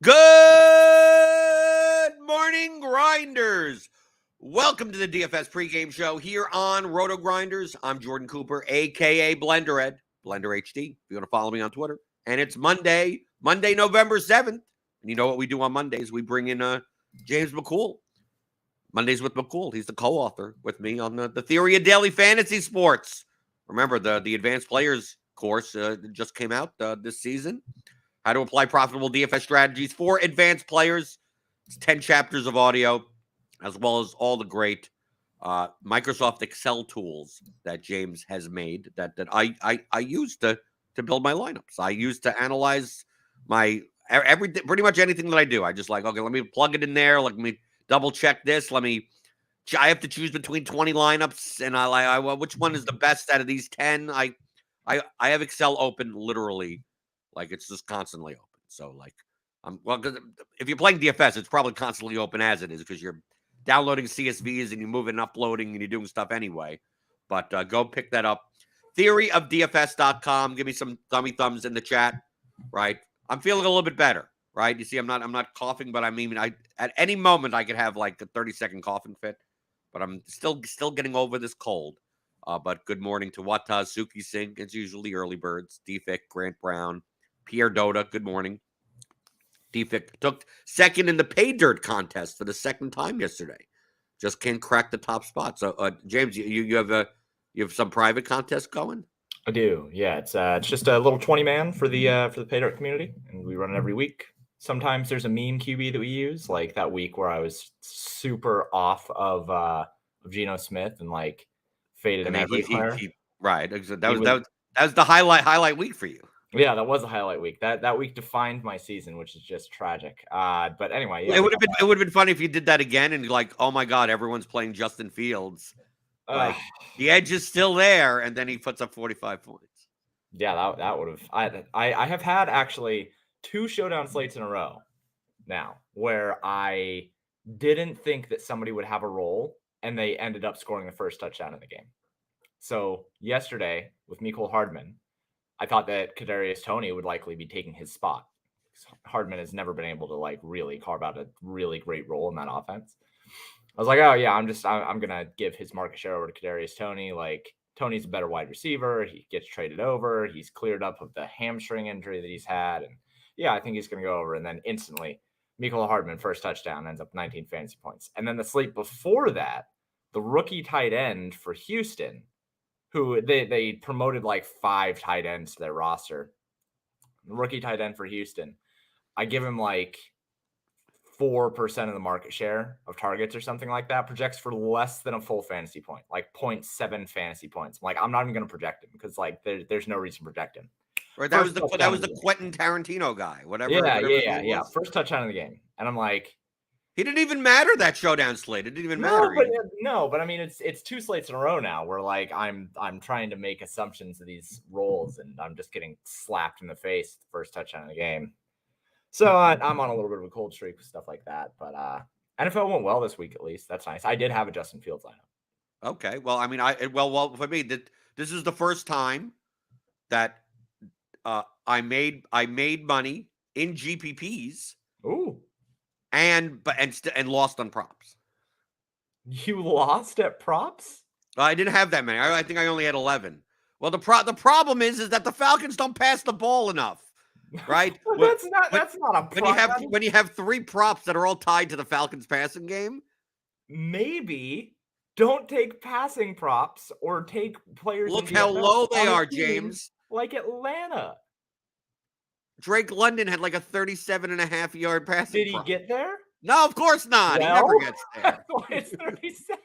Good morning, Grinders. Welcome to the DFS pregame show here on RotoGrinders. I'm Jordan Cooper, a.k.a. BlenderEd, Blender HD, if you want to follow me on Twitter. And it's Monday, November 7th. And you know what we do on Mondays? We bring in James McCool, Mondays with McCool. He's the co-author with me on the Theory of Daily Fantasy Sports. Remember, the Advanced Players course just came out this season. How to apply profitable DFS strategies for advanced players. It's 10 chapters of audio, as well as all the great Microsoft Excel tools that James has made that I use to build my lineups. I use to analyze my pretty much anything that I do. I just like, okay, let me plug it in there. Let me double check this. I have to choose between 20 lineups, and which one is the best out of these 10? I have Excel open literally. Like, it's just constantly open. So, because if you're playing DFS, it's probably constantly open as it is because you're downloading CSVs and you're moving and uploading and you're doing stuff anyway. But go pick that up. Theoryofdfs.com. Give me some thumbs in the chat, right? I'm feeling a little bit better, right? You see, I'm not coughing, but at any moment I could have like a 30-second coughing fit. But I'm still getting over this cold. But good morning to Wataz, Suki Singh. It's usually early birds. Defic, Grant Brown, Pierre Doda, good morning. Defic took second in the pay dirt contest for the second time yesterday. Just can't crack the top spot. So, James, you have some private contest going? I do. Yeah, it's just a little 20-man for the pay dirt community, and we run it every week. Sometimes there's a meme QB that we use, like that week where I was super off of Geno Smith and like faded him everywhere. Right. That was the highlight week for you. Yeah, that was a highlight week. That week defined my season, which is just tragic. But anyway, yeah, it would have been funny if you did that again and you're like, oh my God, everyone's playing Justin Fields. Like the edge is still there, and then he puts up 45 points. Yeah, that would have. I have had actually 2 showdown slates in a row now where I didn't think that somebody would have a role, and they ended up scoring the first touchdown in the game. So yesterday with McCool Hardman, I thought that Kadarius Toney would likely be taking his spot. Hardman has never been able to like really carve out a really great role in that offense. I was like, oh yeah, I'm gonna give his market share over to Kadarius Toney. Like Toney's a better wide receiver. He gets traded over. He's cleared up of the hamstring injury that he's had, and yeah, I think he's gonna go over. And then instantly, McCool Hardman first touchdown ends up 19 fantasy points. And then the slate before that, the rookie tight end for Houston, who they promoted like 5 tight ends to their roster. The rookie tight end for Houston, I give him like 4% of the market share of targets or something like that, projects for less than a full fantasy point, like 0.7 fantasy points. I'm like, I'm not even going to project him because like there's no reason to project him. Right, that was the Quentin Tarantino guy, whatever. Yeah. First touchdown of the game, and I'm like, he didn't even matter that showdown slate. It didn't even matter. But I mean, it's 2 slates in a row now where like I'm trying to make assumptions of these roles, and I'm just getting slapped in the face the first touchdown of the game. So I'm on a little bit of a cold streak with stuff like that. But NFL went well this week, at least. That's nice. I did have a Justin Fields lineup. Okay. Well, I mean, for me, this is the first time that I made money in GPPs. Ooh. And lost on props. You lost at props? I didn't have that many. I think I only had 11. Well, the problem is that the Falcons don't pass the ball enough, right? That's not a prop. When you have 3 props that are all tied to the Falcons passing game, maybe don't take passing props or take players. Look how low they are, James. Like Atlanta. Drake London had like a 37.5-yard passing. Did he get there? No, of course not. Well, he never gets there. It's 37.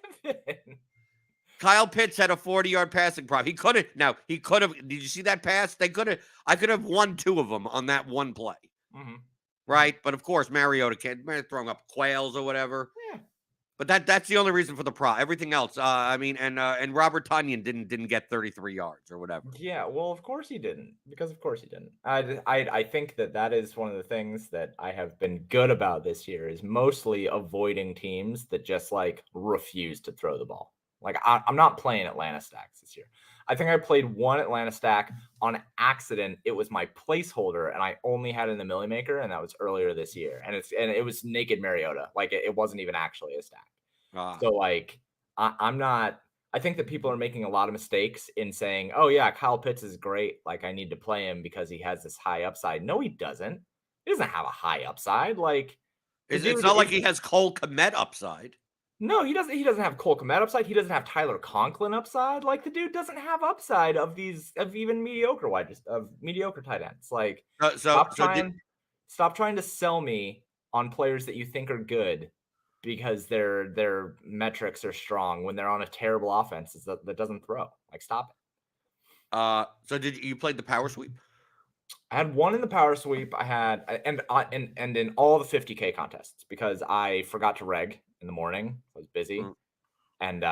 Kyle Pitts had a 40-yard passing prop. He could have. Did you see that pass? I could have won 2 of them on that one play. Mm-hmm. Right? But of course, Mariota can't throwing up quails or whatever. Yeah. But that's the only reason for the prop. Everything else, and Robert Tonyan didn't get 33 yards or whatever. Yeah, well, of course he didn't. Because of course he didn't. I think that is one of the things that I have been good about this year is mostly avoiding teams that just like refuse to throw the ball. Like I'm not playing Atlanta stacks this year. I think I played one Atlanta stack on accident. It was my placeholder, and I only had it in the Millie Maker, and that was earlier this year. And it was naked Mariota. Like it wasn't even actually a stack. So like I'm not. I think that people are making a lot of mistakes in saying, "Oh yeah, Kyle Pitts is great. Like I need to play him because he has this high upside." No, he doesn't. He doesn't have a high upside. Like It's not like he has Cole Kmet upside. No, he doesn't. He doesn't have Cole Kmet upside. He doesn't have Tyler Conklin upside. Like the dude doesn't have upside of even mediocre mediocre tight ends. Like stop trying to sell me on players that you think are good because their metrics are strong when they're on a terrible offense that doesn't throw. Like stop it. So did you play the power sweep? I had one in the power sweep. I had and in all the 50K contests because I forgot to reg in the morning. I was busy. And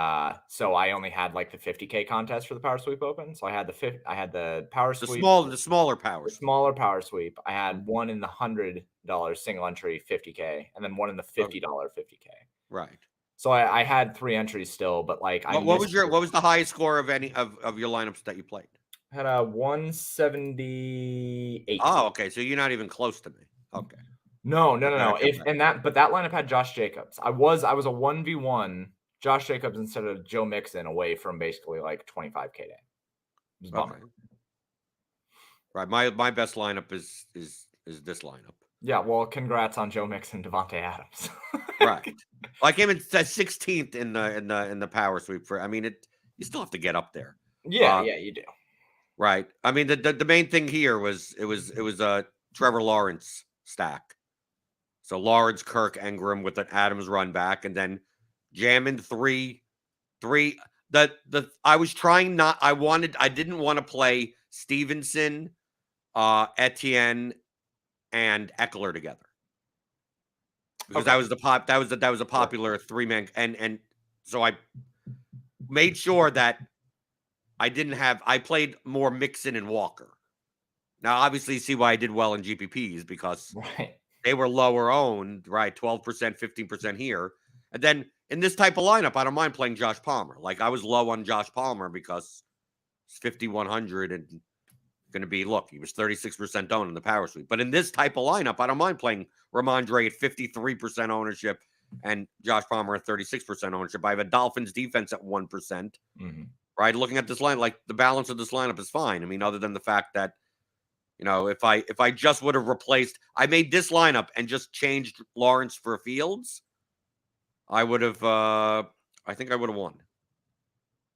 so I only had like the 50K contest for the power sweep open. So I had the power sweep. The smaller power sweep. I had one in the $100 single entry 50K and then one in the $50 50K. Right. So I had 3 entries still, but like what was the highest score of any of your lineups that you played? I had a 178. Oh, okay. So you're not even close to me. Okay. No. But that lineup had Josh Jacobs. I was a 1v1 Josh Jacobs instead of Joe Mixon away from basically like 25K day. It was bummer. Right. My best lineup is this lineup. Yeah, well, congrats on Joe Mixon, Devontae Adams. Right. Well, I came in 16th in the power sweep you still have to get up there. Yeah, you do. Right. I mean, the main thing here was it was a Trevor Lawrence stack. So Lawrence, Kirk, Ingram with an Adams run back, and then jamming three. I was trying not. I didn't want to play Stevenson, Etienne, and Eckler together because that was a popular 3-man, and so I made sure that I played more Mixon and Walker. Now, obviously, you see why I did well in GPPs because they were lower owned, right? 12%, 15% here. And then in this type of lineup, I don't mind playing Josh Palmer. Like I was low on Josh Palmer because it's 5,100 and going to be, he was 36% owned in the power sweep. But in this type of lineup, I don't mind playing Ramondre at 53% ownership and Josh Palmer at 36% ownership. I have a Dolphins defense at 1%. Mm-hmm. Right, looking at this line, like the balance of this lineup is fine. I mean, other than the fact that, if I just would have replaced, I made this lineup and just changed Lawrence for Fields, I would have. I think I would have won.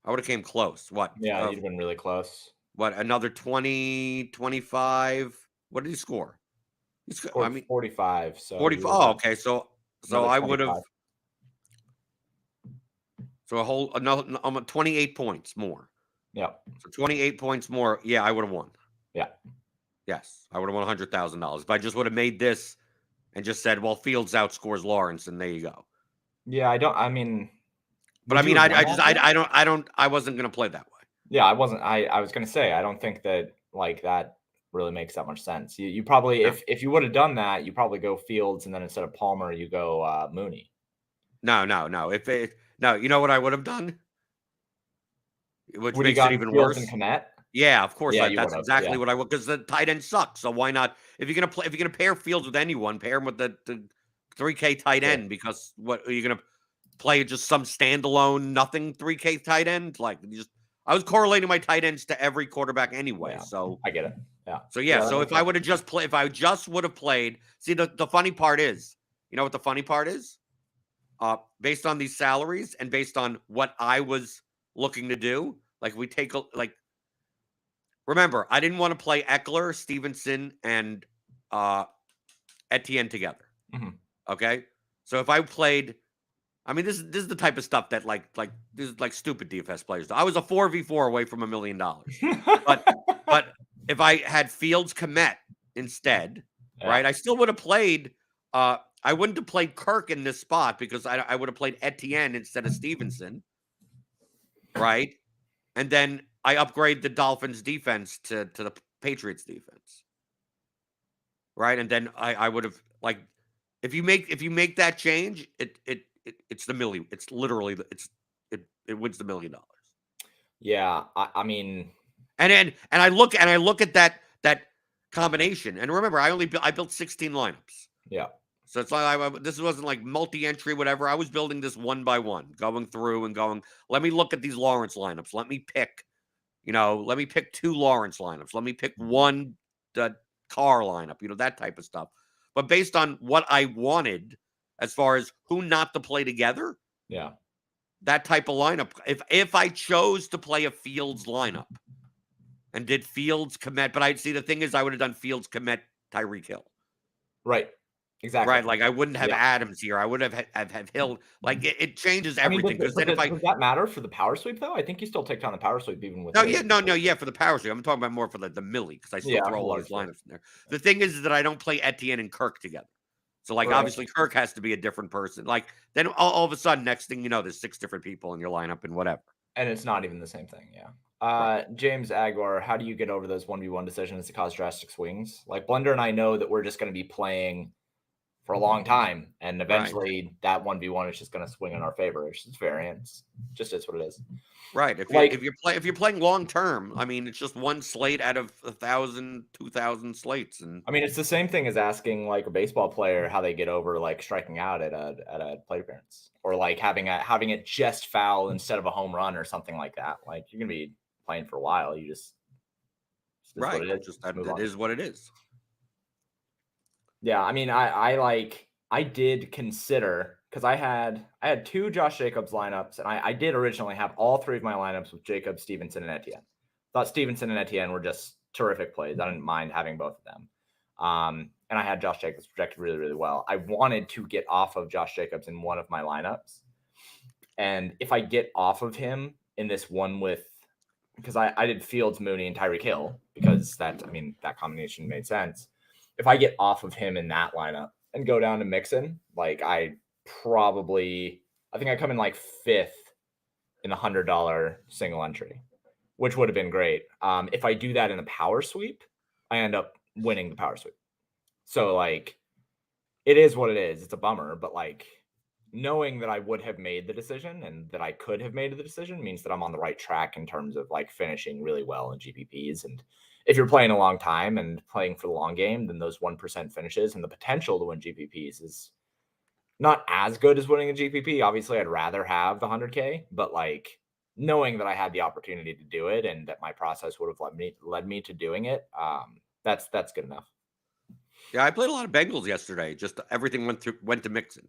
I would have came close. What? Yeah, you'd have been really close. What? Another 20, 25. What did he score? He scored 45. So 45. Oh, okay. So I would have. So another 28 points more. Yeah. So 28 points more. Yeah, I would have won. Yeah. Yes, I would have won $100,000 if I just would have made this and just said, "Well, Fields outscores Lawrence," and there you go. Yeah, I wasn't going to play that way. Yeah, I wasn't. I was going to say I don't think that that really makes that much sense. You probably if you would have done that, you probably go Fields and then instead of Palmer, you go Mooney. No. No, you know what I would have done? Which makes it even worse. And Kmet? Yeah, of course. That's exactly what I would, because the tight end sucks. So why not? If you're gonna pair Fields with anyone, pair him with the 3K tight end, because what are you gonna play? Just some standalone nothing 3K tight end? I was correlating my tight ends to every quarterback anyway. Yeah, so I get it. Yeah. So so if I would have just played, if I just would have played, see the funny part is, you know what the funny part is? Based on these salaries and based on what I was looking to do, remember, I didn't want to play Eckler, Stevenson, and Etienne together. Mm-hmm. Okay, so if I played, this is the type of stuff that this is like stupid DFS players do. I was a 4v4 away from $1 million, but if I had Fields, Kmet instead, right, I still would have played. I wouldn't have played Kirk in this spot because I would have played Etienne instead of Stevenson, right? And then I upgrade the Dolphins defense to the Patriots defense, right? And then I would have, if you make that change, it's the Millie. It's literally it wins the $1 million. Yeah, I mean, And I look at that combination, and remember, I built 16 lineups. yeah, So it's like this wasn't like multi-entry, whatever. I was building this one by one, going through and going. Let me look at these Lawrence lineups. Let me pick, let me pick 2 Lawrence lineups. Let me pick one Carr lineup. That type of stuff. But based on what I wanted, as far as who not to play together, yeah. that type of lineup. If I chose to play a Fields lineup and did Fields commit, but I'd see the thing is I would have done Fields commit Tyreek Hill. Right. Exactly. Right, like I wouldn't have Yeah. Adams here. I would have Hill. Like it changes I mean, everything. Because then does that matter for the power sweep though? I think you still take on the power sweep even with. No, yeah, for the power sweep. I'm talking about more for the Millie because I still throw all those lineups in there. The thing is that I don't play Etienne and Kirk together. So like obviously Kirk has to be a different person. Like then all of a sudden, next thing you know, there's 6 different people in your lineup and whatever. And it's not even the same thing, yeah. James Aguilar, how do you get over those 1v1 decisions that cause drastic swings? Like Blender and I know that we're just going to be playing for a long time, and eventually that 1v1 is just going to swing in our favor. It's just variance. Just is what it is. Right. If you're playing long term, I mean, it's just one slate out of 1,000, 2,000 slates, and I mean, it's the same thing as asking like a baseball player how they get over like striking out at a plate appearance, or like having it just foul instead of a home run or something like that. Like you're gonna be playing for a while. You just right. What it is. Just that is what it is. Yeah, I mean, I did consider because I had 2 Josh Jacobs lineups, and I did originally have all 3 of my lineups with Jacobs, Stevenson, and Etienne. Thought Stevenson and Etienne were just terrific plays. I didn't mind having both of them. And I had Josh Jacobs projected really, really well. I wanted to get off of Josh Jacobs in one of my lineups, and if I get off of him in this one because I did Fields, Mooney, and Tyreek Hill because that combination made sense. If I get off of him in that lineup and go down to Mixon, like I think I come in like 5th in the $100 single entry, which would have been great. If I do that in the power sweep, I end up winning the power sweep. So like, it is what it is. It's a bummer, but like knowing that I would have made the decision and that I could have made the decision means that I'm on the right track in terms of like finishing really well in GPPs. And if you're playing a long time and playing for the long game, then those 1% finishes and the potential to win GPPs is not as good as winning a GPP. Obviously, I'd rather have the 100K, but like knowing that I had the opportunity to do it and that my process would have led me to doing it, that's good enough. Yeah, I played a lot of Bengals yesterday. Just everything went to Mixon.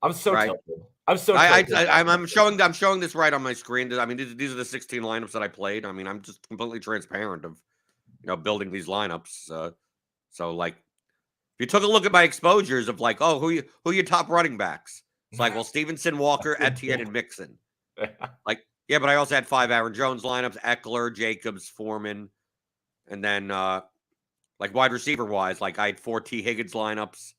I was so tilted. I was so. I'm showing this right on my screen. I mean, these are the 16 lineups that I played. I mean, I'm just completely transparent of, building these lineups. So like, if you took a look at my exposures of like, oh, who are your top running backs? It's like, well, Stevenson, Walker, Etienne, and Mixon. Like, yeah, but I also had 5 Aaron Jones lineups: Eckler, Jacobs, Foreman, and then like wide receiver wise, like I had 4 T Higgins lineups.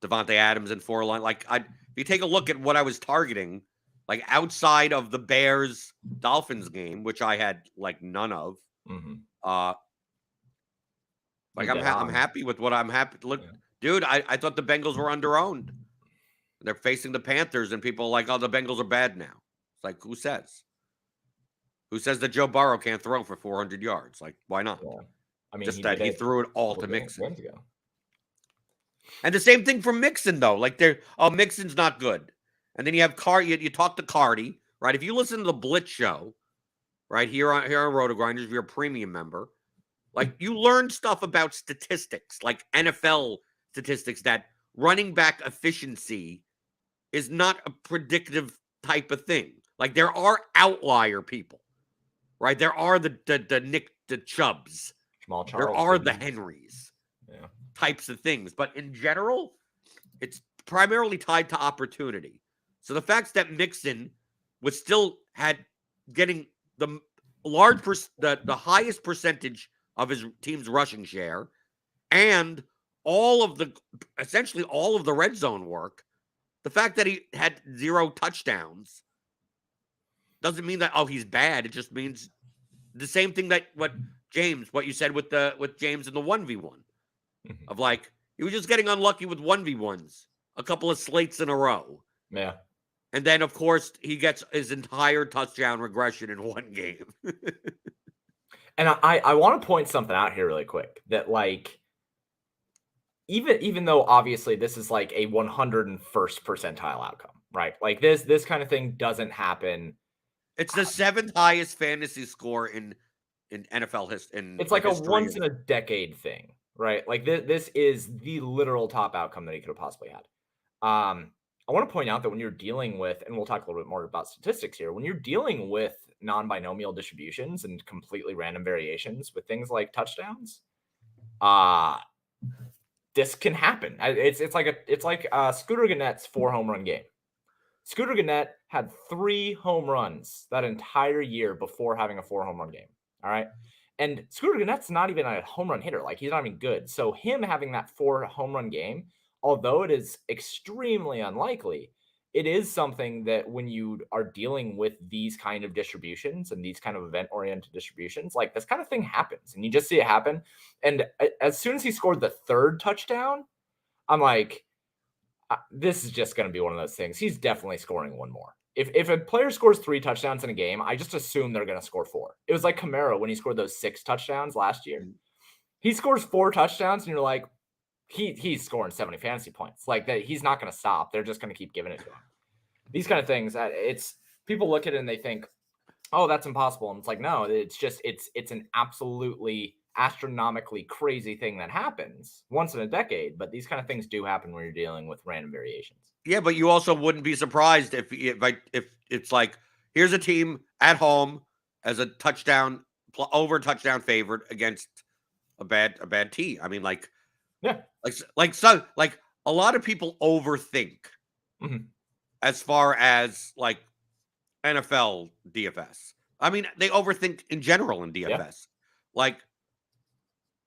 Devontae Adams and 4 line. Like if you take a look at what I was targeting, like outside of the Bears Dolphins game, which I had like none of. Like I'm happy with what I'm happy. Look, dude, I thought the Bengals were underowned. They're facing the Panthers, and people are like, oh, the Bengals are bad now. It's like, who says? Who says that Joe Burrow can't throw for 400 yards? Like, why not? Yeah. I mean, just that he threw it all to Mixon. Ago. And the same thing for Mixon, though. Like, Mixon's not good. And then you have you talk to Cardi, right? If you listen to the Blitz show, right, here on RotoGrinders, if you're a premium member, like, you learn stuff about statistics, like NFL statistics, that running back efficiency is not a predictive type of thing. Like, there are outlier people, right? There are the Chubbs. Jamal Charles. There are the Henrys. Yeah. Types of things. But in general, it's primarily tied to opportunity. So the fact that Mixon was still getting the the highest percentage of his team's rushing share and essentially all of the red zone work, the fact that he had 0 touchdowns doesn't mean that, oh, he's bad. It just means the same thing that what you said with James in the 1v1 of like, he was just getting unlucky with 1v1s, a couple of slates in a row. Yeah. And then, of course, he gets his entire touchdown regression in one game. And I want to point something out here really quick that like even though obviously this is like a 101st percentile outcome, right? Like this kind of thing doesn't happen. It's the 7th highest fantasy score in NFL history. It's like a once in a decade thing, right? Like this is the literal top outcome that he could have possibly had. I want to point out that when you're dealing with, and we'll talk a little bit more about statistics here, when you're dealing with non-binomial distributions and completely random variations with things like touchdowns, this can happen. It's like Scooter Gannett's 4 home run game. Scooter Gannett had 3 home runs that entire year before having a 4 home run game. All right. And Scooter Gannett's not even a home run hitter. Like, he's not even good. So him having that 4 home run game, although it is extremely unlikely, it is something that when you are dealing with these kind of distributions and these kind of event-oriented distributions, like this kind of thing happens and you just see it happen. And as soon as he scored the 3rd touchdown, I'm like, this is just going to be one of those things. He's definitely scoring one more. If a player scores 3 touchdowns in a game, I just assume they're going to score 4. It was like Camaro when he scored those 6 touchdowns last year. He scores 4 touchdowns and you're like, he's scoring 70 fantasy points. Like that, he's not going to stop. They're just going to keep giving it to him. These kind of things, it's people look at it and they think, oh, that's impossible. And it's like, no, it's just it's an absolutely astronomically crazy thing that happens once in a decade. But these kind of things do happen when you're dealing with random variations. Yeah, but you also wouldn't be surprised if it's like, here's a team at home as a over touchdown favorite against a bad team. I mean, like, yeah, like a lot of people overthink as far as like NFL DFS. I mean, they overthink in general in DFS. Yeah. Like,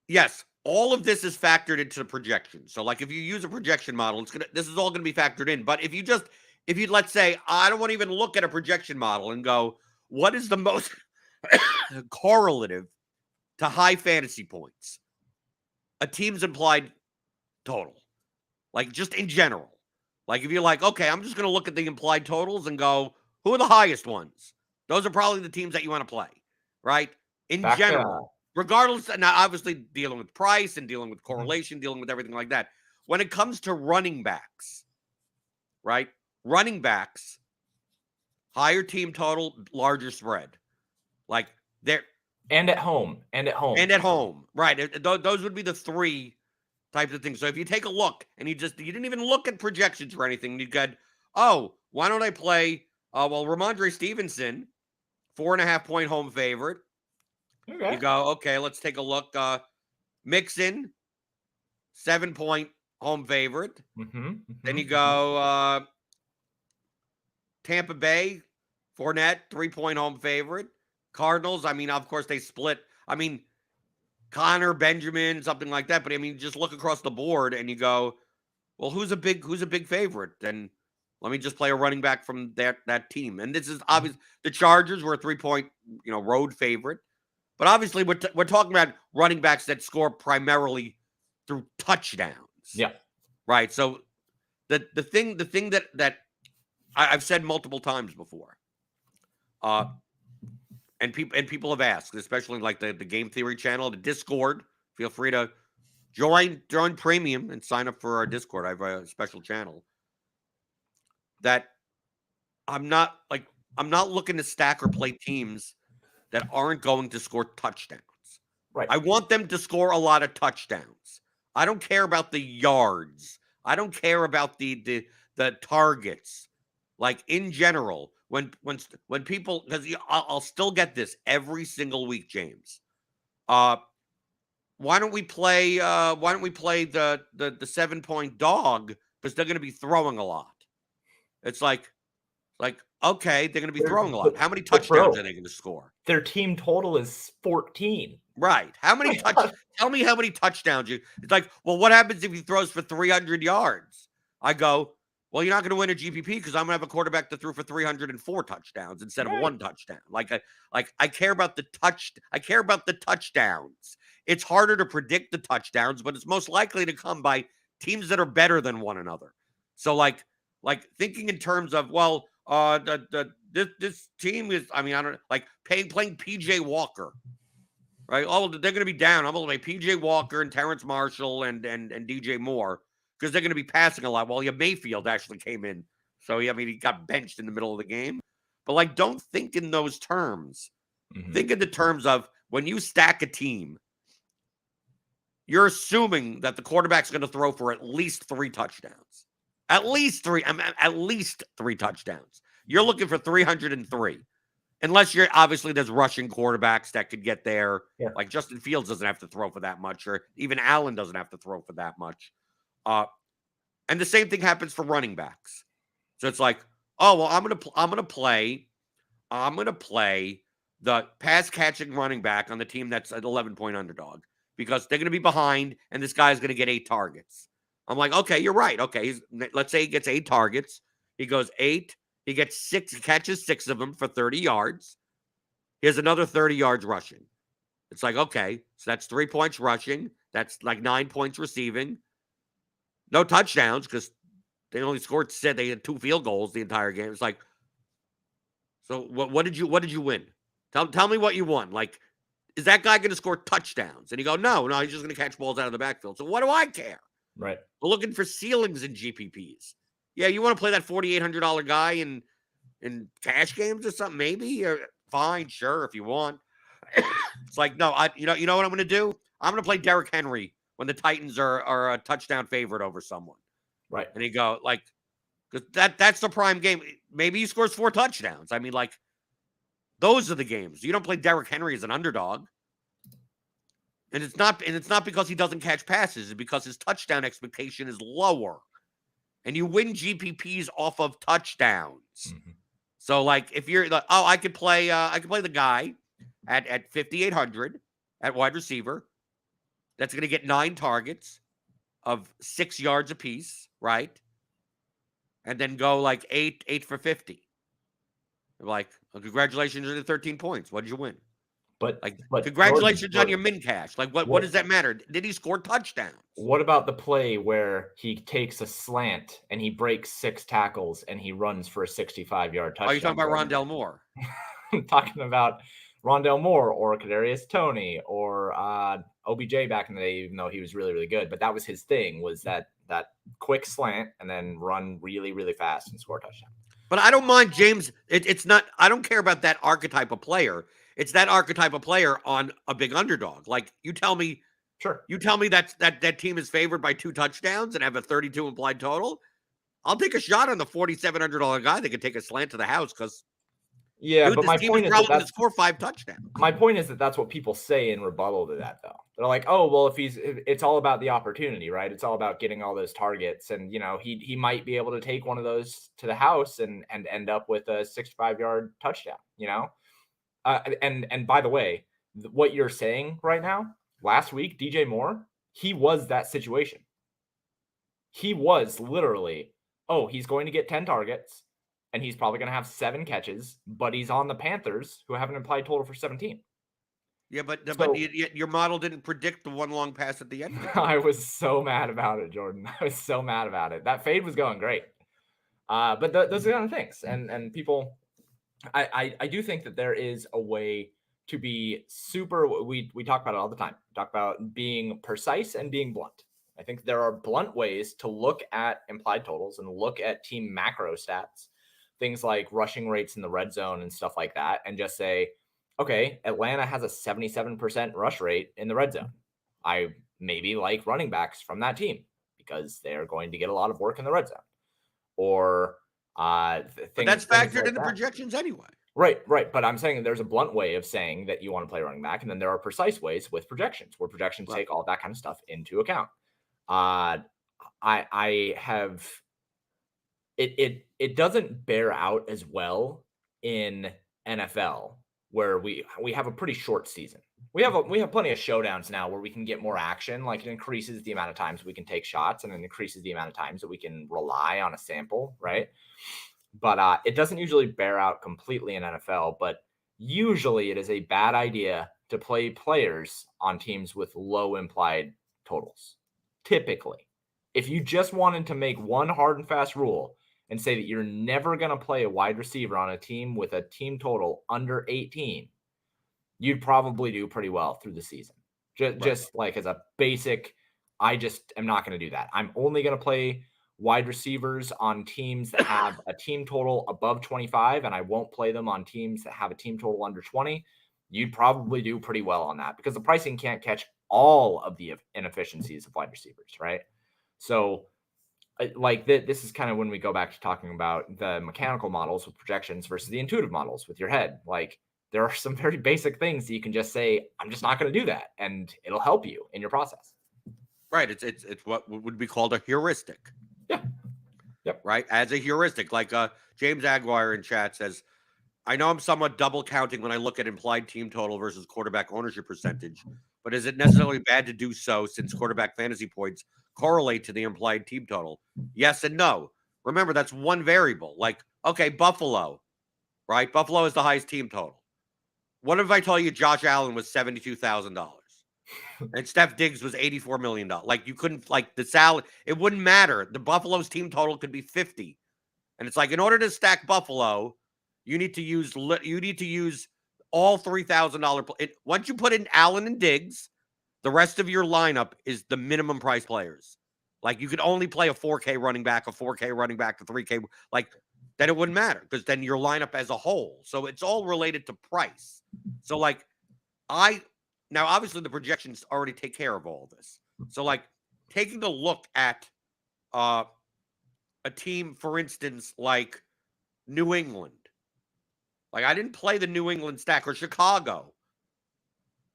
yes, all of this is factored into the projection. So, like, if you use a projection model, this is all gonna be factored in. But if you let's say, I don't want to even look at a projection model and go, what is the most correlative to high fantasy points? A team's implied total, like just in general. Like if you're like, okay, I'm just going to look at the implied totals and go, who are the highest ones? Those are probably the teams that you want to play, right? In general, regardless. Now, obviously, dealing with price and dealing with correlation, dealing with everything like that. When it comes to running backs, right? Running backs, higher team total, larger spread. Like they're and at home, right? Those would be the 3 types of things. So if you take a look and you didn't even look at projections or anything, you got, oh, why don't I play? Ramondre Stevenson, 4.5 point home favorite. Okay. You go, okay, let's take a look. Mixon, 7 point home favorite. Then you go Tampa Bay, Fournette, 3 point home favorite. Cardinals, I mean, of course they split. I mean, Connor, Benjamin, something like that. But I mean, just look across the board and you go, well, who's a big favorite? And let me just play a running back from that team. And this is obvious. The Chargers were a 3 point, road favorite. But obviously, we're talking about running backs that score primarily through touchdowns. Yeah. Right. So the thing that I've said multiple times before, and people have asked, especially like the Game Theory channel, the Discord. Feel free to join premium and sign up for our Discord. I have a special channel that I'm not looking to stack or play teams that aren't going to score touchdowns. Right. I want them to score a lot of touchdowns. I don't care about the yards. I don't care about the targets. Like in general, when people, because I'll still get this every single week, James. Why don't we play the 7 point dog, because they're going to be throwing a lot. It's like okay, they're going to be throwing a lot. How many touchdowns are they going to score? Their team total is 14. Right. How many tell me how many touchdowns you. It's like, well, what happens if he throws for 300 yards? I go, well, you're not going to win a GPP because I'm going to have a quarterback that threw for 304 touchdowns instead of 1 touchdown. I care about the touchdowns. It's harder to predict the touchdowns, but it's most likely to come by teams that are better than one another. So like thinking in terms of, well, This team is, I mean, I don't like playing PJ Walker, right? Oh, they're going to be down. I'm going to play PJ Walker and Terrence Marshall and DJ Moore because they're going to be passing a lot. Well, yeah, Mayfield actually came in, so he got benched in the middle of the game. But like, don't think in those terms. Mm-hmm. Think in the terms of when you stack a team, you're assuming that the quarterback's going to throw for at least 3 touchdowns. At least three touchdowns. You're looking for 303. Unless you're obviously there's rushing quarterbacks that could get there. Yeah. Like Justin Fields doesn't have to throw for that much, or even Allen doesn't have to throw for that much. And the same thing happens for running backs. So it's like, oh well, I'm gonna play the pass catching running back on the team that's an 11-point underdog because they're gonna be behind, and this guy's gonna get 8 targets. I'm like, okay, you're right. Okay, let's say he gets 8 targets. He goes 8. He gets 6, he catches 6 of them for 30 yards. He has another 30 yards rushing. It's like, okay, so that's 3 points rushing. That's like 9 points receiving. No touchdowns because they only scored 6. They had 2 field goals the entire game. It's like, so what did you win? Tell me what you won. Like, is that guy going to score touchdowns? And you go, no, he's just going to catch balls out of the backfield. So what do I care? Right. We're looking for ceilings in GPPs. Yeah, you want to play that $4,800 guy in cash games or something? Maybe. Or, fine, sure, if you want. It's like, no, you know what I'm going to do? I'm going to play Derrick Henry when the Titans are a touchdown favorite over someone. Right. And you go like, because that's the prime game. Maybe he scores 4 touchdowns. I mean, like, those are the games. You don't play Derrick Henry as an underdog. And it's not because he doesn't catch passes. It's because his touchdown expectation is lower. And you win GPPs off of touchdowns. Mm-hmm. So, like, if you're like, I could play the guy at 5,800 at wide receiver. That's going to get 9 targets of 6 yards apiece, right? And then go like 8 for 50. Like, well, congratulations on the 13 points. What did you win? But congratulations on your min cash. Like, what does that matter? Did he score touchdowns? What about the play where he takes a slant and he breaks 6 tackles and he runs for a 65-yard touchdown? Oh, you're talking about Rondale Moore. I'm talking about Rondale Moore or Kadarius Toney or OBJ back in the day, even though he was really, really good. But that was his thing, was that quick slant and then run really, really fast and score a touchdown. But I don't mind James. It's not. I don't care about that archetype of player. It's that archetype of player on a big underdog. Like, you tell me, sure. You tell me that team is favored by 2 touchdowns and have a 32 implied total. I'll take a shot on the $4,700 guy that can take a slant to the house because. Yeah, but my point is probably going to score 5 touchdowns. My point is that that's what people say in rebuttal to that, though. They're like, oh, well, it's all about the opportunity, right? It's all about getting all those targets, and he might be able to take one of those to the house and end up with a 65-yard touchdown, And by the way, what you're saying right now, last week, DJ Moore, he was that situation. He was literally, he's going to get 10 targets. And he's probably going to have 7 catches, but he's on the Panthers, who have an implied total for 17. Yeah, but your model didn't predict the one long pass at the end. I was so mad about it, Jordan. I was so mad about it. That fade was going great. But those are the other things. And people, I do think that there is a way to be super, we talk about it all the time. We talk about being precise and being blunt. I think there are blunt ways to look at implied totals and look at team macro stats. Things like rushing rates in the red zone and stuff like that, and just say, okay, Atlanta has a 77% rush rate in the red zone. I maybe like running backs from that team because they're going to get a lot of work in the red zone. Or but that's factored into projections anyway. Right. But I'm saying there's a blunt way of saying that you want to play running back, and then there are precise ways with projections, where projections take all that kind of stuff into account. I have... It doesn't bear out as well in NFL, where we have a pretty short season. We have plenty of showdowns now where we can get more action. Like, it increases the amount of times we can take shots, and it increases the amount of times that we can rely on a sample, right? But it doesn't usually bear out completely in NFL. But usually, it is a bad idea to play players on teams with low implied totals. Typically, if you just wanted to make one hard and fast rule, and say that you're never going to play a wide receiver on a team with a team total under 18, you'd probably do pretty well through the season. Just like as a basic, I just am not going to do that. I'm only going to play wide receivers on teams that have a team total above 25, and I won't play them on teams that have a team total under 20. You'd probably do pretty well on that because the pricing can't catch all of the inefficiencies of wide receivers, right? So like this is kind of when we go back to talking about the mechanical models with projections versus the intuitive models with your head. Like there are some very basic things that you can just say, I'm just not going to do that. And it'll help you in your process. Right. It's what would be called a heuristic. Yeah. Yep. Right. As a heuristic, like James Aguirre in chat says, I know I'm somewhat double counting when I look at implied team total versus quarterback ownership percentage, but is it necessarily bad to do so since quarterback fantasy points correlate to the implied team total? Yes and no. Remember, that's one variable. Like, okay, Buffalo, right? Buffalo is the highest team total. What if I tell you Josh Allen was $72,000 and Steph Diggs was $84 million? Like, you couldn't, like, the salary, it wouldn't matter. The Buffalo's team total could be 50. And it's like, in order to stack Buffalo, you need to use all $3,000. Once you put in Allen and Diggs, the rest of your lineup is the minimum price players. Like you could only play a 4K running back, a 3K. Like then it wouldn't matter because then your lineup as a whole. So it's all related to price. So like now obviously the projections already take care of all this. So like taking a look at a team, for instance, like New England. Like, I didn't play the New England stack or Chicago.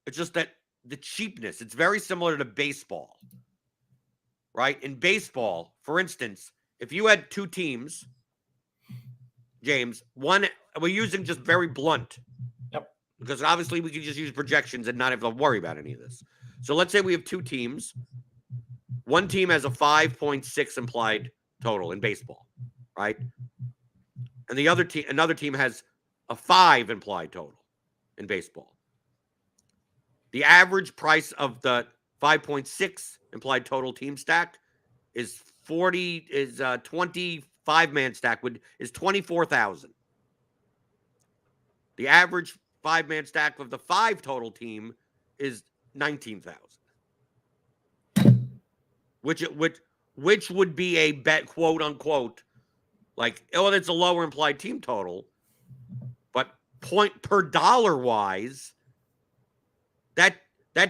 It's just that the cheapness, it's very similar to baseball, right? In baseball, for instance, if you had two teams, James, one, we're using just very blunt. Yep. Because obviously we can just use projections and not have to worry about any of this. So let's say we have two teams. One team has a 5.6 implied total in baseball, right? And another team has a 5 implied total in baseball. The average price of the 5.6 implied total team stack is 25-man stack is 24,000. The average 5-man stack of the 5 total team is 19,000. Which would be a bet, quote unquote, like, oh, it's a lower implied team total. But point per dollar wise, that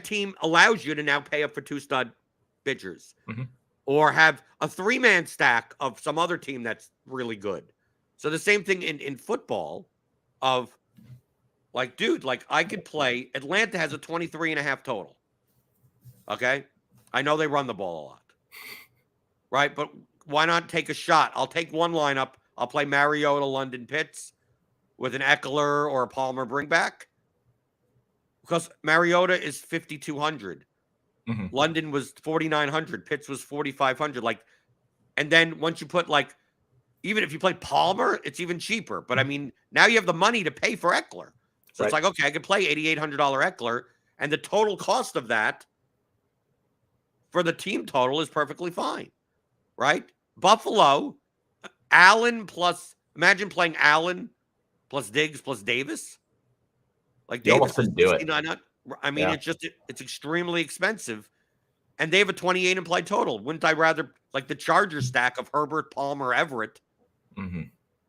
team allows you to now pay up for 2 stud pitchers or have a 3-man stack of some other team that's really good. So the same thing in football of like, dude, like I could play. Atlanta has a 23.5 total. Okay. I know they run the ball a lot. Right. But why not take a shot? I'll take one lineup. I'll play Mariota, London, Pitts with an Eckler or a Palmer bring back. Because Mariota is 5,200. London was 4,900. Pitts was 4,500. Like, and then once you put like, even if you play Palmer, it's even cheaper. But I mean, now you have the money to pay for Eckler. So it's like, okay, I could play $8,800 Eckler. And the total cost of that for the team total is perfectly fine. Right? Buffalo, Allen plus, imagine playing Allen plus Diggs plus Davis. Like Davis is 69. I mean, it's extremely expensive. And they have a 28 implied total. Wouldn't I rather, like the Chargers stack of Herbert, Palmer, Everett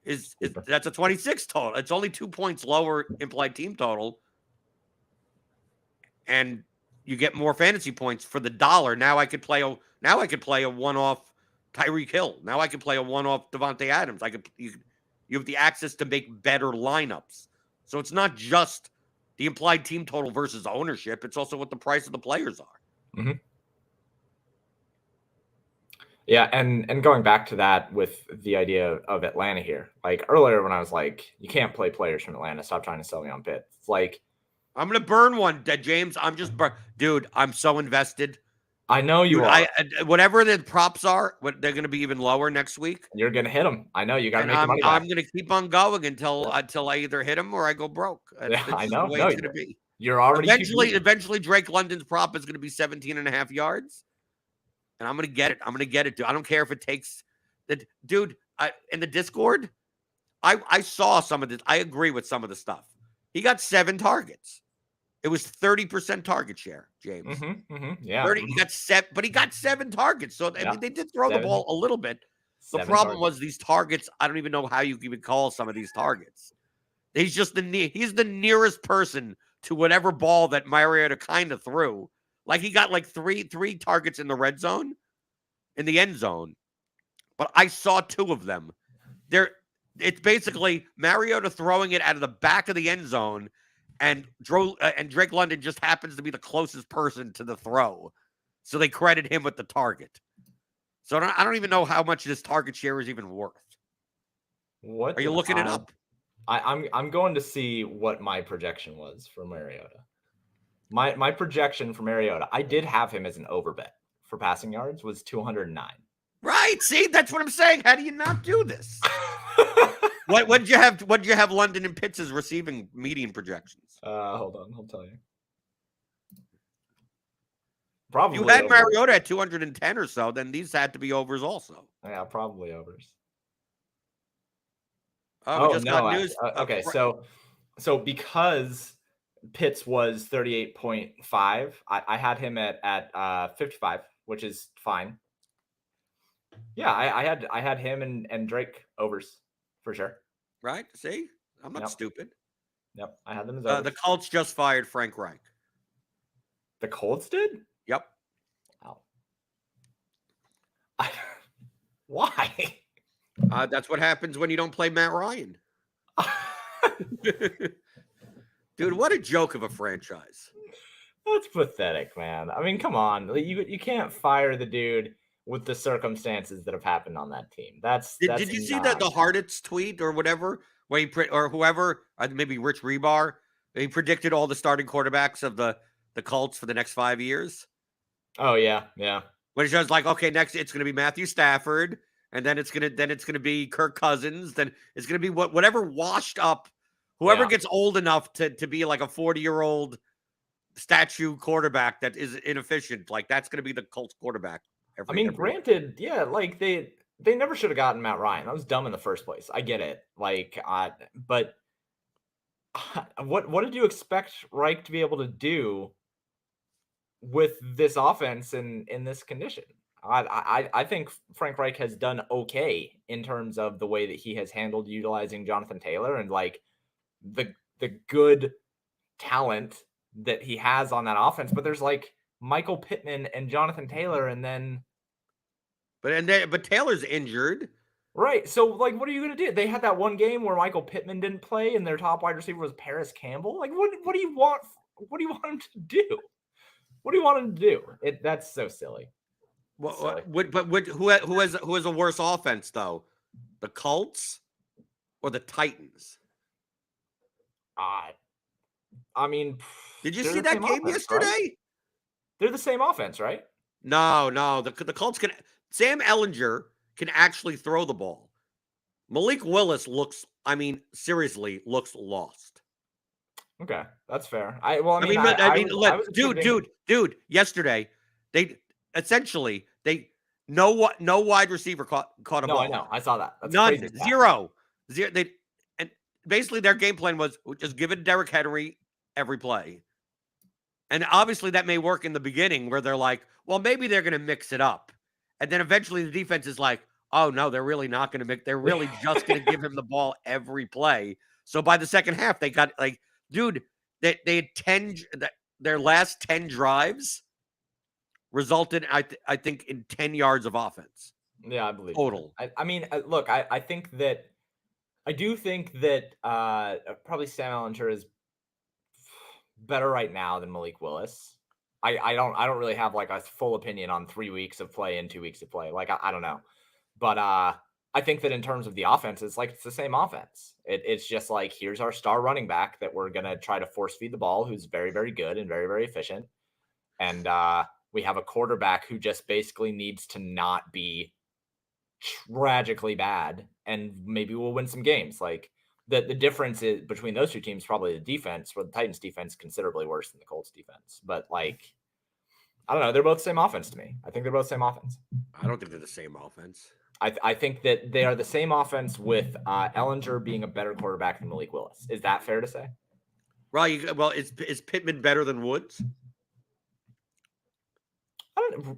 is that's a 26 total. It's only 2 points lower implied team total. And you get more fantasy points for the dollar. Now I could play a one-off Tyreek Hill. Now I can play a one-off Devontae Adams. You have the access to make better lineups. So it's not just the implied team total versus ownership. It's also what the price of the players are. Yeah, and going back to that with the idea of Atlanta here, like earlier when I was like, you can't play players from Atlanta, stop trying to sell me on Pitt. It's like, I'm going to burn one, James. Dude, I'm so invested. I know you are. Whatever the props are, they're going to be even lower next week. You're going to hit them. I know you got to make the money back. I'm going to keep on going until I either hit them or I go broke. I know. The way it's going to be. You're already eventually Drake London's prop is going to be 17.5 yards. And I'm going to get it. Dude. I don't care if it takes that. Dude, in the Discord, I saw some of this. I agree with some of the stuff. He got 7 targets. It was 30% target share, James. Yeah. 30. He got 7, but he got 7 targets. So I mean, they did throw the ball a little bit. The problem was these targets. I don't even know how you even call some of these targets. He's just he's the nearest person to whatever ball that Mariota kind of threw. Like he got like three targets in the red zone, in the end zone. But I saw 2 of them. It's basically Mariota throwing it out of the back of the end zone, and Drake London just happens to be the closest person to the throw, so they credit him with the target. So I don't even know how much this target share is even worth. What are you looking it up? I'm going to see what my projection was for Mariota. My projection for Mariota, I did have him as an overbet for passing yards, was 209. Right. See, that's what I'm saying. How do you not do this? What did you have? What did you have London and Pitts' receiving median projections? Hold on, I'll tell you. Probably you had overs. Mariota at 210 or so, then these had to be overs also. Yeah, probably overs. We just got news. Okay, so because Pitts was 38.5, I had him at 55, which is fine. Yeah, I had him and Drake overs for sure. Right? See, I'm not stupid. Yep, I had them as overs. The Colts just fired Frank Reich. The Colts did? Yep. Wow. Why? That's what happens when you don't play Matt Ryan. Dude, what a joke of a franchise. That's pathetic, man. I mean, come on. You can't fire the dude with the circumstances that have happened on that team. Did you see the Heuristics tweet or whatever, where or whoever, maybe Rich Rebar, he predicted all the starting quarterbacks of the Colts for the next 5 years? Oh yeah. When it shows like, okay, next it's going to be Matthew Stafford, and then it's going to be Kirk Cousins, then it's going to be whatever washed up, whoever gets old enough to be like a 40-year-old statue quarterback that is inefficient, like that's going to be the Colts quarterback. Granted, yeah, like they never should have gotten Matt Ryan. That was dumb in the first place. I get it. Like, but what did you expect Reich to be able to do with this offense in this condition? I think Frank Reich has done okay in terms of the way that he has handled utilizing Jonathan Taylor and like the good talent that he has on that offense. But there's like Michael Pittman and Jonathan Taylor, and then but Taylor's injured. Right. So like what are you gonna do? They had that one game where Michael Pittman didn't play and their top wide receiver was Paris Campbell. Like what do you want him to do? What do you want him to do? That's so silly. Who has a worse offense though? The Colts or the Titans? I mean, did you see that game yesterday? Right? They're the same offense, right? No. The Colts can. Sam Ellinger can actually throw the ball. Malik Willis seriously looks lost. Okay, that's fair. Dude. Yesterday, no wide receiver caught a ball. No, I know. I saw that. That's none. Crazy. Zero. And basically their game plan was just give it to Derrick Henry every play. And obviously that may work in the beginning where they're like, well, maybe they're going to mix it up. And then eventually the defense is like, oh no, they're really not going to mix. They're really just going to give him the ball every play. So by the second half, they got like, dude, they had their last 10 drives resulted, I think, in 10 yards of offense. Yeah, I believe total. Look, I do think that probably Sam Ellinger is better right now than Malik Willis. I don't really have like a full opinion on 3 weeks of play and 2 weeks of play. Like I don't know, but I think that in terms of the offense, it's the same offense. It's just like, here's our star running back that we're gonna try to force feed the ball, who's very, very good and very, very efficient, and we have a quarterback who just basically needs to not be tragically bad, and maybe we'll win some games. Like the difference is between those two teams, probably the defense, where the Titans defense considerably worse than the Colts defense. But like, I don't know, they're both the same offense to me. I think they're both the same offense. I don't think they're the same offense. I think that they are the same offense with Ellinger being a better quarterback than Malik Willis. Is that fair to say? Well, is Pittman better than Woods?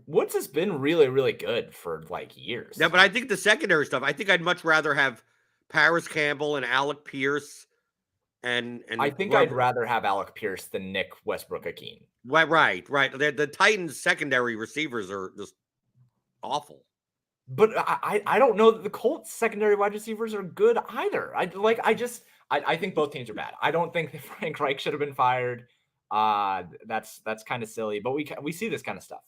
Woods has been really, really good for like years. Yeah, but I think the secondary stuff, I think I'd much rather have Paris Campbell and Alec Pierce and I think I'd rather have Alec Pierce than Nick Westbrook-Ikhine. Right. The Titans' secondary receivers are just awful. But I don't know that the Colts secondary wide receivers are good either. I think both teams are bad. I don't think that Frank Reich should have been fired. That's kind of silly. But we see this kind of stuff.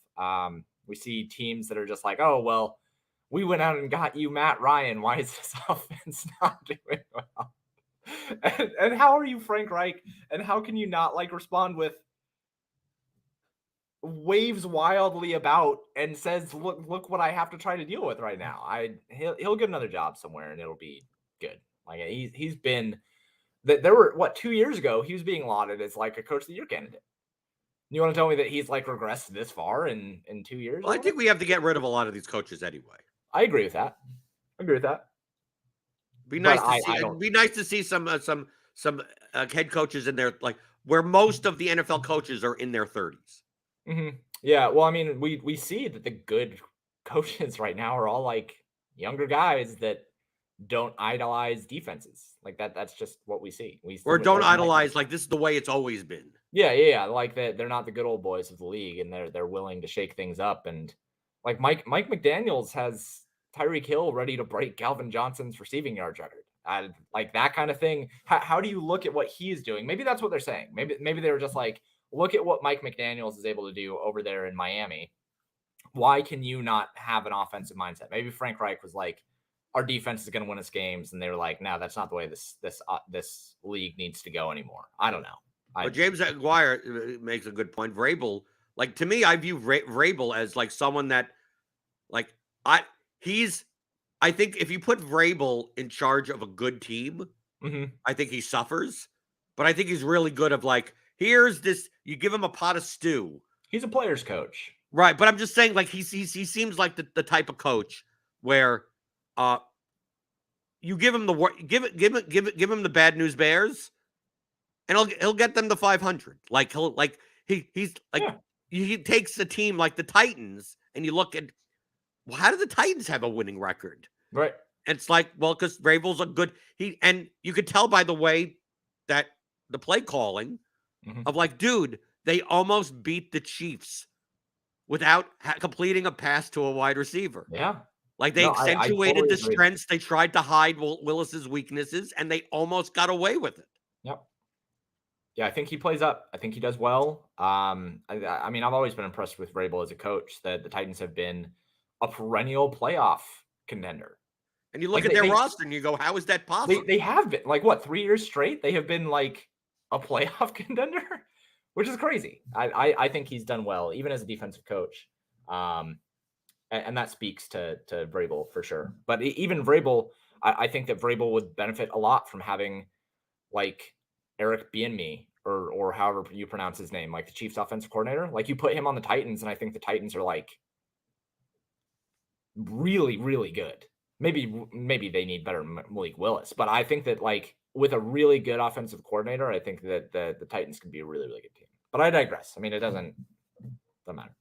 We see teams that are just like, oh well, we went out and got you Matt Ryan. Why is this offense not doing well? And how are you Frank Reich? And how can you not like respond with waves wildly about and says, look what I have to try to deal with right now. He'll get another job somewhere and it'll be good. Like he's been that there were 2 years ago he was being lauded as like a coach of the year candidate. You want to tell me that he's like regressed this far in 2 years? Well, I think we have to get rid of a lot of these coaches anyway. I agree with that. Be nice to see. It'd be nice to see some head coaches in there, like where most of the NFL coaches are in their 30s. Mm-hmm. Yeah, well, I mean, we see that the good coaches right now are all like younger guys that don't idolize defenses. Like that's just what we see. Or don't idolize like this is the way it's always been. Yeah. Like that they're not the good old boys of the league, and they're willing to shake things up. And like Mike McDaniels has Tyreek Hill ready to break Calvin Johnson's receiving yards record. Like that kind of thing. How do you look at what he is doing? Maybe that's what they're saying. Maybe they were just like, look at what Mike McDaniels is able to do over there in Miami. Why can you not have an offensive mindset? Maybe Frank Reich was like, our defense is going to win us games. And they were like, no, that's not the way this league needs to go anymore. I don't know. But James McGuire makes a good point. Vrabel, like to me, I view Vrabel as like someone that like I think if you put Vrabel in charge of a good team, I think he suffers. But I think he's really good of like, here's this, you give him a pot of stew. He's a player's coach. Right. But I'm just saying, like, he seems like the type of coach where you give him give him the bad news bears, and he'll get them to 500. Like he's like he takes a team like the Titans, and you look at, well, how do the Titans have a winning record? Right. And it's like, well, because Vrabel's a good and you could tell by the way that the play calling of like, dude, they almost beat the Chiefs without completing a pass to a wide receiver. Yeah. Like they accentuated the strengths. They tried to hide Willis's weaknesses, and they almost got away with it. Yep. Yeah, I think he plays up. I think he does well. I mean, I've always been impressed with Vrabel as a coach. That the Titans have been a perennial playoff contender. And you look at their roster and you go, how is that possible? They have been like 3 years straight. They have been like a playoff contender, which is crazy. I think he's done well, even as a defensive coach. And that speaks to Vrabel for sure. But even Vrabel, I think that Vrabel would benefit a lot from having like Eric Bieniemy or however you pronounce his name, like the Chiefs offensive coordinator. Like you put him on the Titans, and I think the Titans are like really, really good. Maybe they need better Malik Willis, but I think that like with a really good offensive coordinator, I think that the Titans could be a really, really good team. But I digress. I mean, it doesn't matter.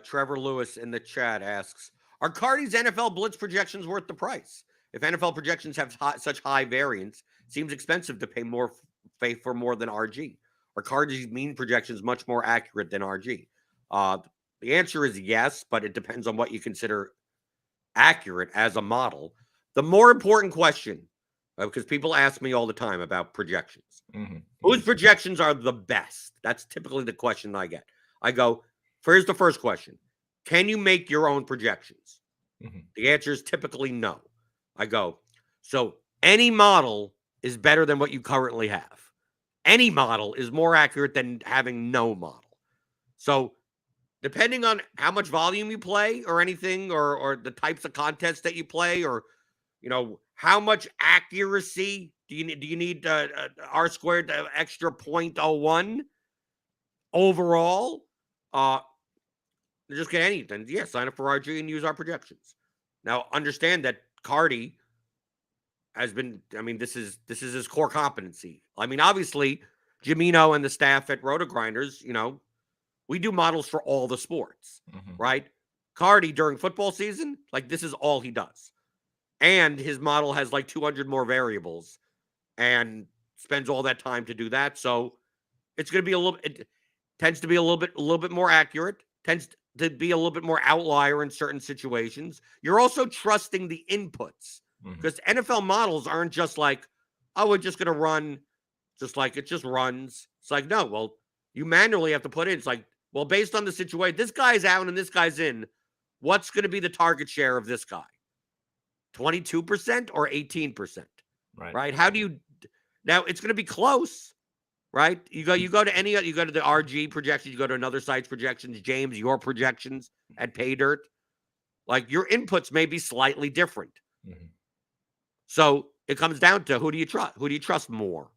Trevor Lewis in the chat asks, are Cardi's NFL blitz projections worth the price? If NFL projections have such high variance, it seems expensive to pay more for more than RG. Are Cardi's mean projections much more accurate than RG? The answer is yes, but it depends on what you consider accurate as a model. The more important question, because people ask me all the time about projections, whose projections are the best? That's typically the question I get. I go, here's the first question. Can you make your own projections? The answer is typically no. I go, so any model is better than what you currently have. Any model is more accurate than having no model. So depending on how much volume you play or anything, or the types of contests that you play, or, how much accuracy do you need R squared extra 0.01 overall? Just get anything. Yeah, sign up for RG and use our projections. Now, understand that Cardi has been, I mean, this is his core competency. I mean, obviously, Jamino and the staff at RotoGrinders, we do models for all the sports, right? Cardi during football season, like this is all he does. And his model has like 200 more variables and spends all that time to do that. So it's going to be it tends to be a little bit more accurate, tends to be a little bit more outlier in certain situations. You're also trusting the inputs because NFL models aren't just like, oh, we're just going to run just like it just runs. It's like, no, well, you manually have to put in. It's like, well, based on the situation, this guy's out and this guy's in. What's going to be the target share of this guy? 22% or 18%? Right? How do you now? It's going to be close, right? You go to you go to the RG projections, you go to another site's projections, James, your projections at PayDirt. Like your inputs may be slightly different. So it comes down to who do you trust? Who do you trust more?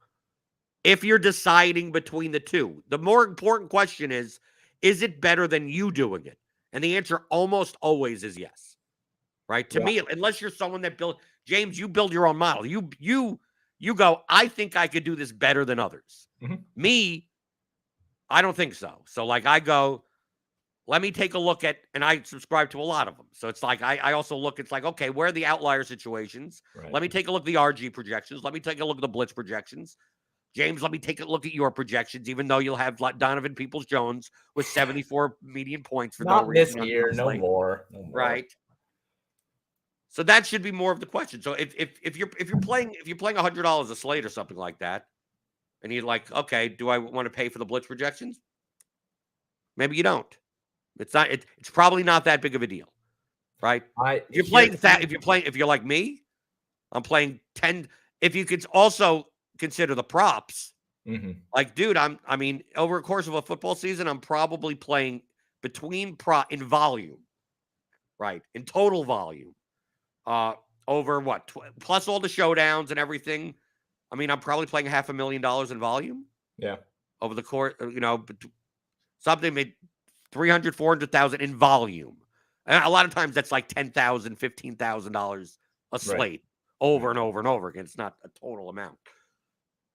If you're deciding between the two, the more important question is it better than you doing it? And the answer almost always is yes. Right? To me, unless you're someone that James, you build your own model. You go, I think I could do this better than others. Me, I don't think so. So like I go, let me take a look at, and I subscribe to a lot of them. So it's like, I also look, it's like, okay, where are the outlier situations? Let me take a look at the RG projections. Let me take a look at the Blitz projections. James, let me take a look at your projections, even though you'll have Donovan Peoples-Jones with 74 median points for not no reason. This year, no more. Right. So that should be more of the question. So if you're playing $100 a slate or something like that, and you're like, okay, do I want to pay for the Blitz projections? Maybe you don't. It's not. It's probably not that big of a deal, right? If you're like me, I'm playing 10. If you could also consider the props, like, dude, I mean, over a course of a football season, I'm probably playing between in volume, right? In total volume. Over what plus all the showdowns and everything. I mean, I'm probably playing $500,000 in volume. Yeah. Over the course, something made 300, 400,000 in volume. And a lot of times that's like $10,000, $15,000 a slate over and over and over again. It's not a total amount.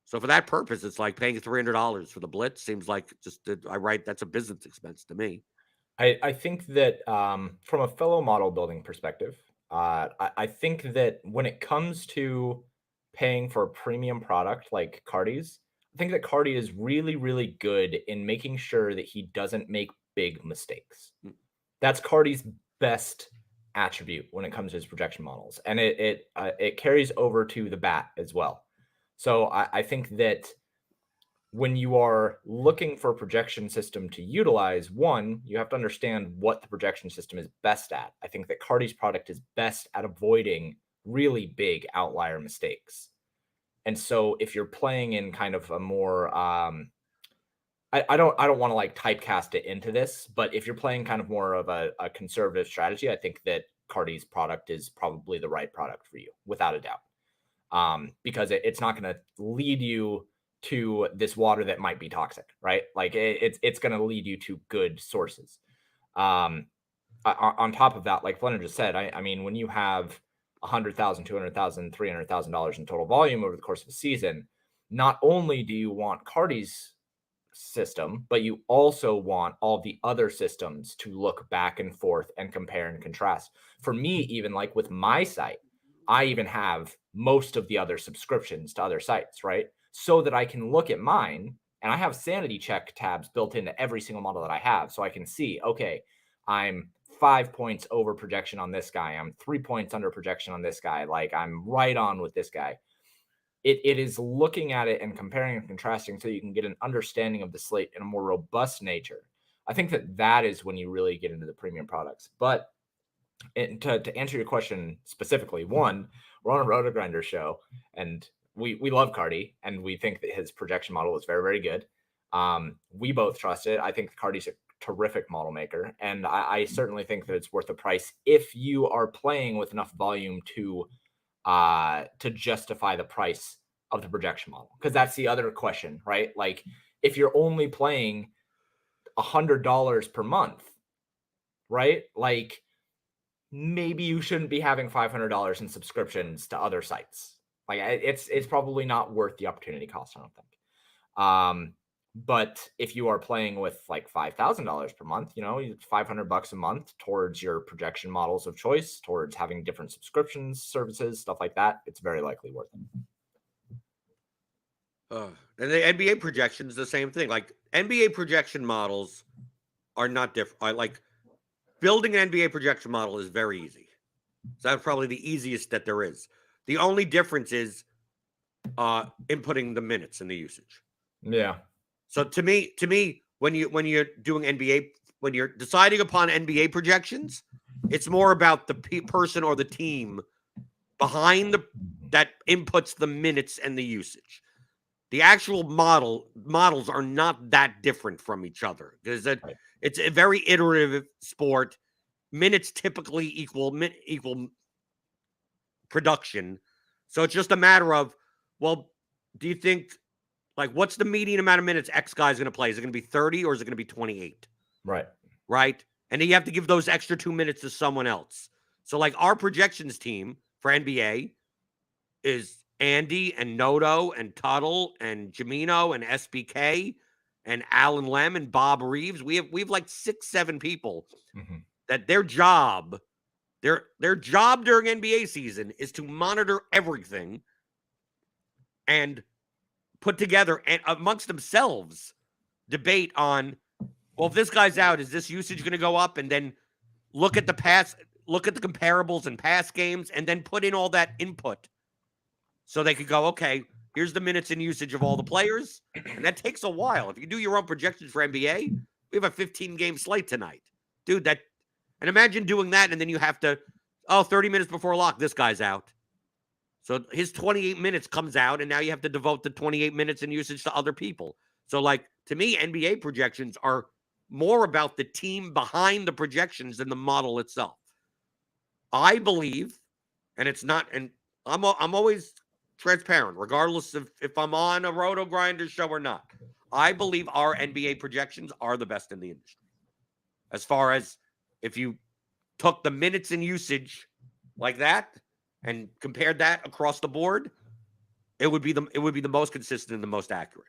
So for that purpose, it's like paying $300 for the Blitz seems like that's a business expense to me. I think that from a fellow model building perspective, I think that when it comes to paying for a premium product like Cardi's, I think that Cardi is really, really good in making sure that he doesn't make big mistakes. That's Cardi's best attribute when it comes to his projection models, and it carries over to the bat as well. So I think that when you are looking for a projection system to utilize, one, you have to understand what the projection system is best at. I think that Cardi's product is best at avoiding really big outlier mistakes. And so if you're playing in kind of a more, I don't want to like typecast it into this, but if you're playing kind of more of a conservative strategy, I think that Cardi's product is probably the right product for you, without a doubt. Because it's not going to lead you to this water that might be toxic, right? Like it's going to lead you to good sources. On top of that, like Blender just said, I mean, when you have $100,000, $200,000, $300,000 in total volume over the course of a season, not only do you want Cardi's system, but you also want all the other systems to look back and forth and compare and contrast. For me, even like with my site, I even have most of the other subscriptions to other sites, right? So that I can look at mine, and I have sanity check tabs built into every single model that I have. So I can see, okay, I'm 5 points over projection on this guy. I'm 3 points under projection on this guy. Like I'm right on with this guy. It is looking at it and comparing and contrasting so you can get an understanding of the slate in a more robust nature. I think that is when you really get into the premium products. But to answer your question specifically, one, we're on a RotoGrinders show, and we love Cardi, and we think that his projection model is very, very good. We both trust it. I think Cardi's a terrific model maker, and I certainly think that it's worth the price if you are playing with enough volume to justify the price of the projection model. Because that's the other question, right? Like if you're only playing $100 per month, right? Like maybe you shouldn't be having $500 in subscriptions to other sites. Like it's probably not worth the opportunity cost, I don't think. But if you are playing with like $5,000 per month, $500 a month towards your projection models of choice, towards having different subscriptions, services, stuff like that, it's very likely worth it. And the NBA projections, the same thing. Like NBA projection models are not different. Like building an NBA projection model is very easy. So that's probably the easiest that there is. The only difference is inputting the minutes and the usage. Yeah. So to me, when you're doing NBA, when you're deciding upon NBA projections, it's more about the person or the team behind that inputs the minutes and the usage. The actual models are not that different from each other because it's a very iterative sport. Minutes typically equal production. So it's just a matter of, well, do you think, like, what's the median amount of minutes X guy's going to play? Is it going to be 30 or is it going to be 28? Right. And then you have to give those extra 2 minutes to someone else. So like our projections team for NBA is Andy and Noto and Tuttle and Jamino and SBK and Alan Lem and Bob Reeves. We have like 6-7 people that their job during NBA season is to monitor everything and put together and amongst themselves debate on, well, if this guy's out, is this usage going to go up? And then look at the comparables and past games and then put in all that input. So they could go, okay, here's the minutes and usage of all the players. And that takes a while. If you do your own projections for NBA, we have a 15-game slate tonight. Dude, and imagine doing that, and then you have to, 30 minutes before lock, this guy's out. So his 28 minutes comes out, and now you have to devote the 28 minutes in usage to other people. So, like, to me, NBA projections are more about the team behind the projections than the model itself. I believe, and it's not, and I'm always transparent, regardless of if I'm on a RotoGrinders show or not. I believe our NBA projections are the best in the industry. As far as if you took the minutes and usage like that and compared that across the board, it would be the most consistent and the most accurate.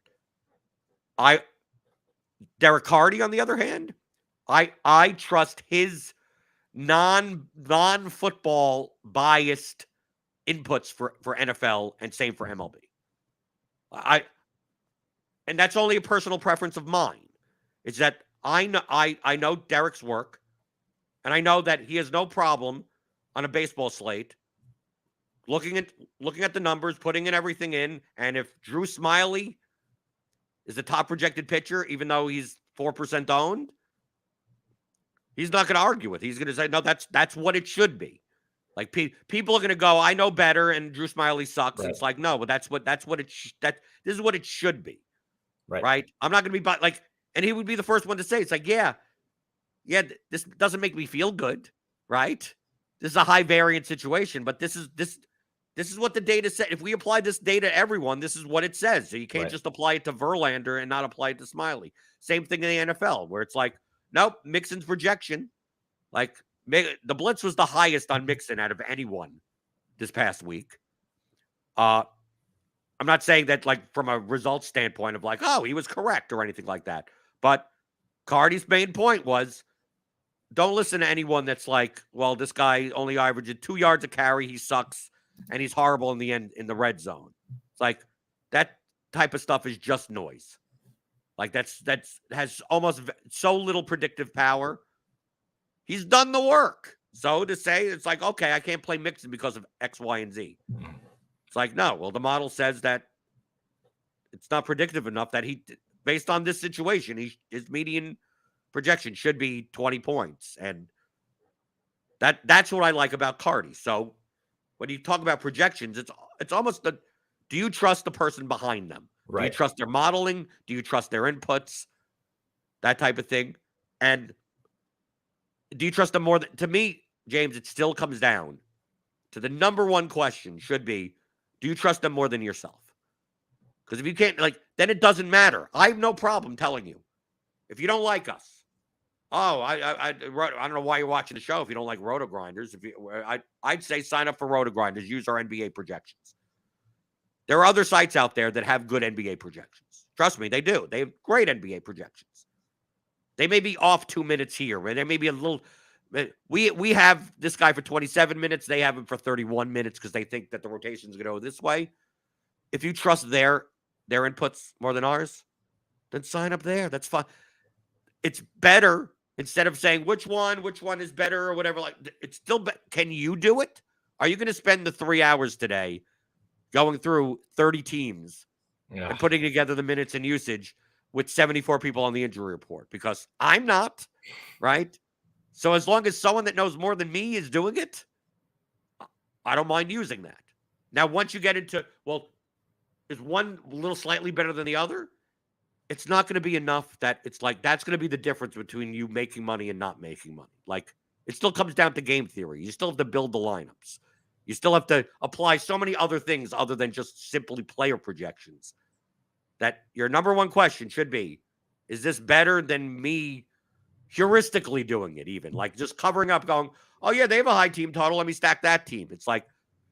Derek Carty, on the other hand, I trust his non-football biased inputs for NFL, and same for MLB. And that's only a personal preference of mine. It's that I know Derek's work, and I know that he has no problem on a baseball slate looking at the numbers, putting in everything in, and if Drew Smyly is the top projected pitcher, even though he's 4% owned, he's not going to argue with it. He's going to say, no, that's what it should be. Like people are going to go, I know better, and Drew Smyly sucks. Right. It's like, no, but this is what it should be. Right? I'm not going to be like, and he would be the first one to say, it's like, yeah, this doesn't make me feel good, right? This is a high variance situation, but this is what the data said. If we apply this data to everyone, this is what it says. So you can't just apply it to Verlander and not apply it to Smyly. Same thing in the NFL, where it's like, nope, Mixon's projection, like, the blitz was the highest on Mixon out of anyone this past week. I'm not saying that, like, from a results standpoint of like, oh, he was correct or anything like that. But Cardi's main point was, don't listen to anyone that's like, well, this guy only averaged 2 yards a carry. He sucks, and he's horrible in the end in the red zone. It's like that type of stuff is just noise. Like that's has almost so little predictive power. He's done the work. So to say it's like, okay, I can't play Mixon because of X, Y, and Z. It's like, no, well, the model says that it's not predictive enough that based on this situation, his median projection should be 20 points. And that's what I like about Cardi. So when you talk about projections, it's almost do you trust the person behind them? Right. Do you trust their modeling? Do you trust their inputs? That type of thing. And do you trust them more to me, James, it still comes down to the number one question should be, do you trust them more than yourself? Because if you can't, then it doesn't matter. I have no problem telling you. If you don't like us, Oh, I don't know why you're watching the show if you don't like RotoGrinders. I'd say sign up for RotoGrinders. Use our NBA projections. There are other sites out there that have good NBA projections. Trust me, they do. They have great NBA projections. They may be off 2 minutes here, but there may be a little. We have this guy for 27 minutes. They have him for 31 minutes because they think that the rotation is going to go this way. If you trust their inputs more than ours, then sign up there. That's fine. It's better instead of saying which one is better or whatever. Like it's still. Can you do it? Are you going to spend the 3 hours today going through 30 teams and putting together the minutes and usage with 74 people on the injury report? Because I'm not, right? So as long as someone that knows more than me is doing it, I don't mind using that. Now, once you get into, well, is one a little slightly better than the other? It's not going to be enough that it's like that's going to be the difference between you making money and not making money. Like it still comes down to game theory. You still have to build the lineups. You still have to apply so many other things other than just simply player projections. That your number one question should be, is this better than me heuristically doing it even? Like just covering up going, oh yeah, they have a high team total. Let me stack that team. It's like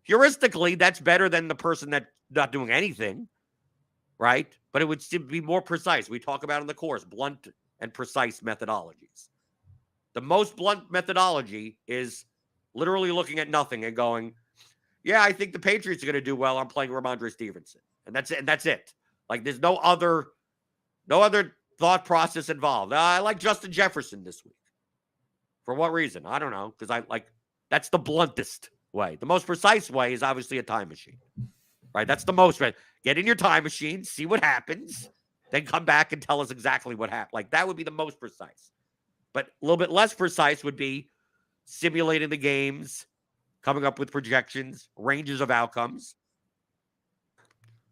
heuristically, that's better than the person that's not doing anything, right? But it would still be more precise. We talk about in the course, blunt and precise methodologies. The most blunt methodology is literally looking at nothing and going, yeah, I think the Patriots are going to do well. I'm playing Ramondre Stevenson. And that's it. And that's it. Like there's no other thought process involved. I like Justin Jefferson this week. For what reason? I don't know. Because that's the bluntest way. The most precise way is obviously a time machine. Right? That's the most right. Get in your time machine, see what happens, then come back and tell us exactly what happened. Like that would be the most precise. But a little bit less precise would be simulating the games, coming up with projections, ranges of outcomes.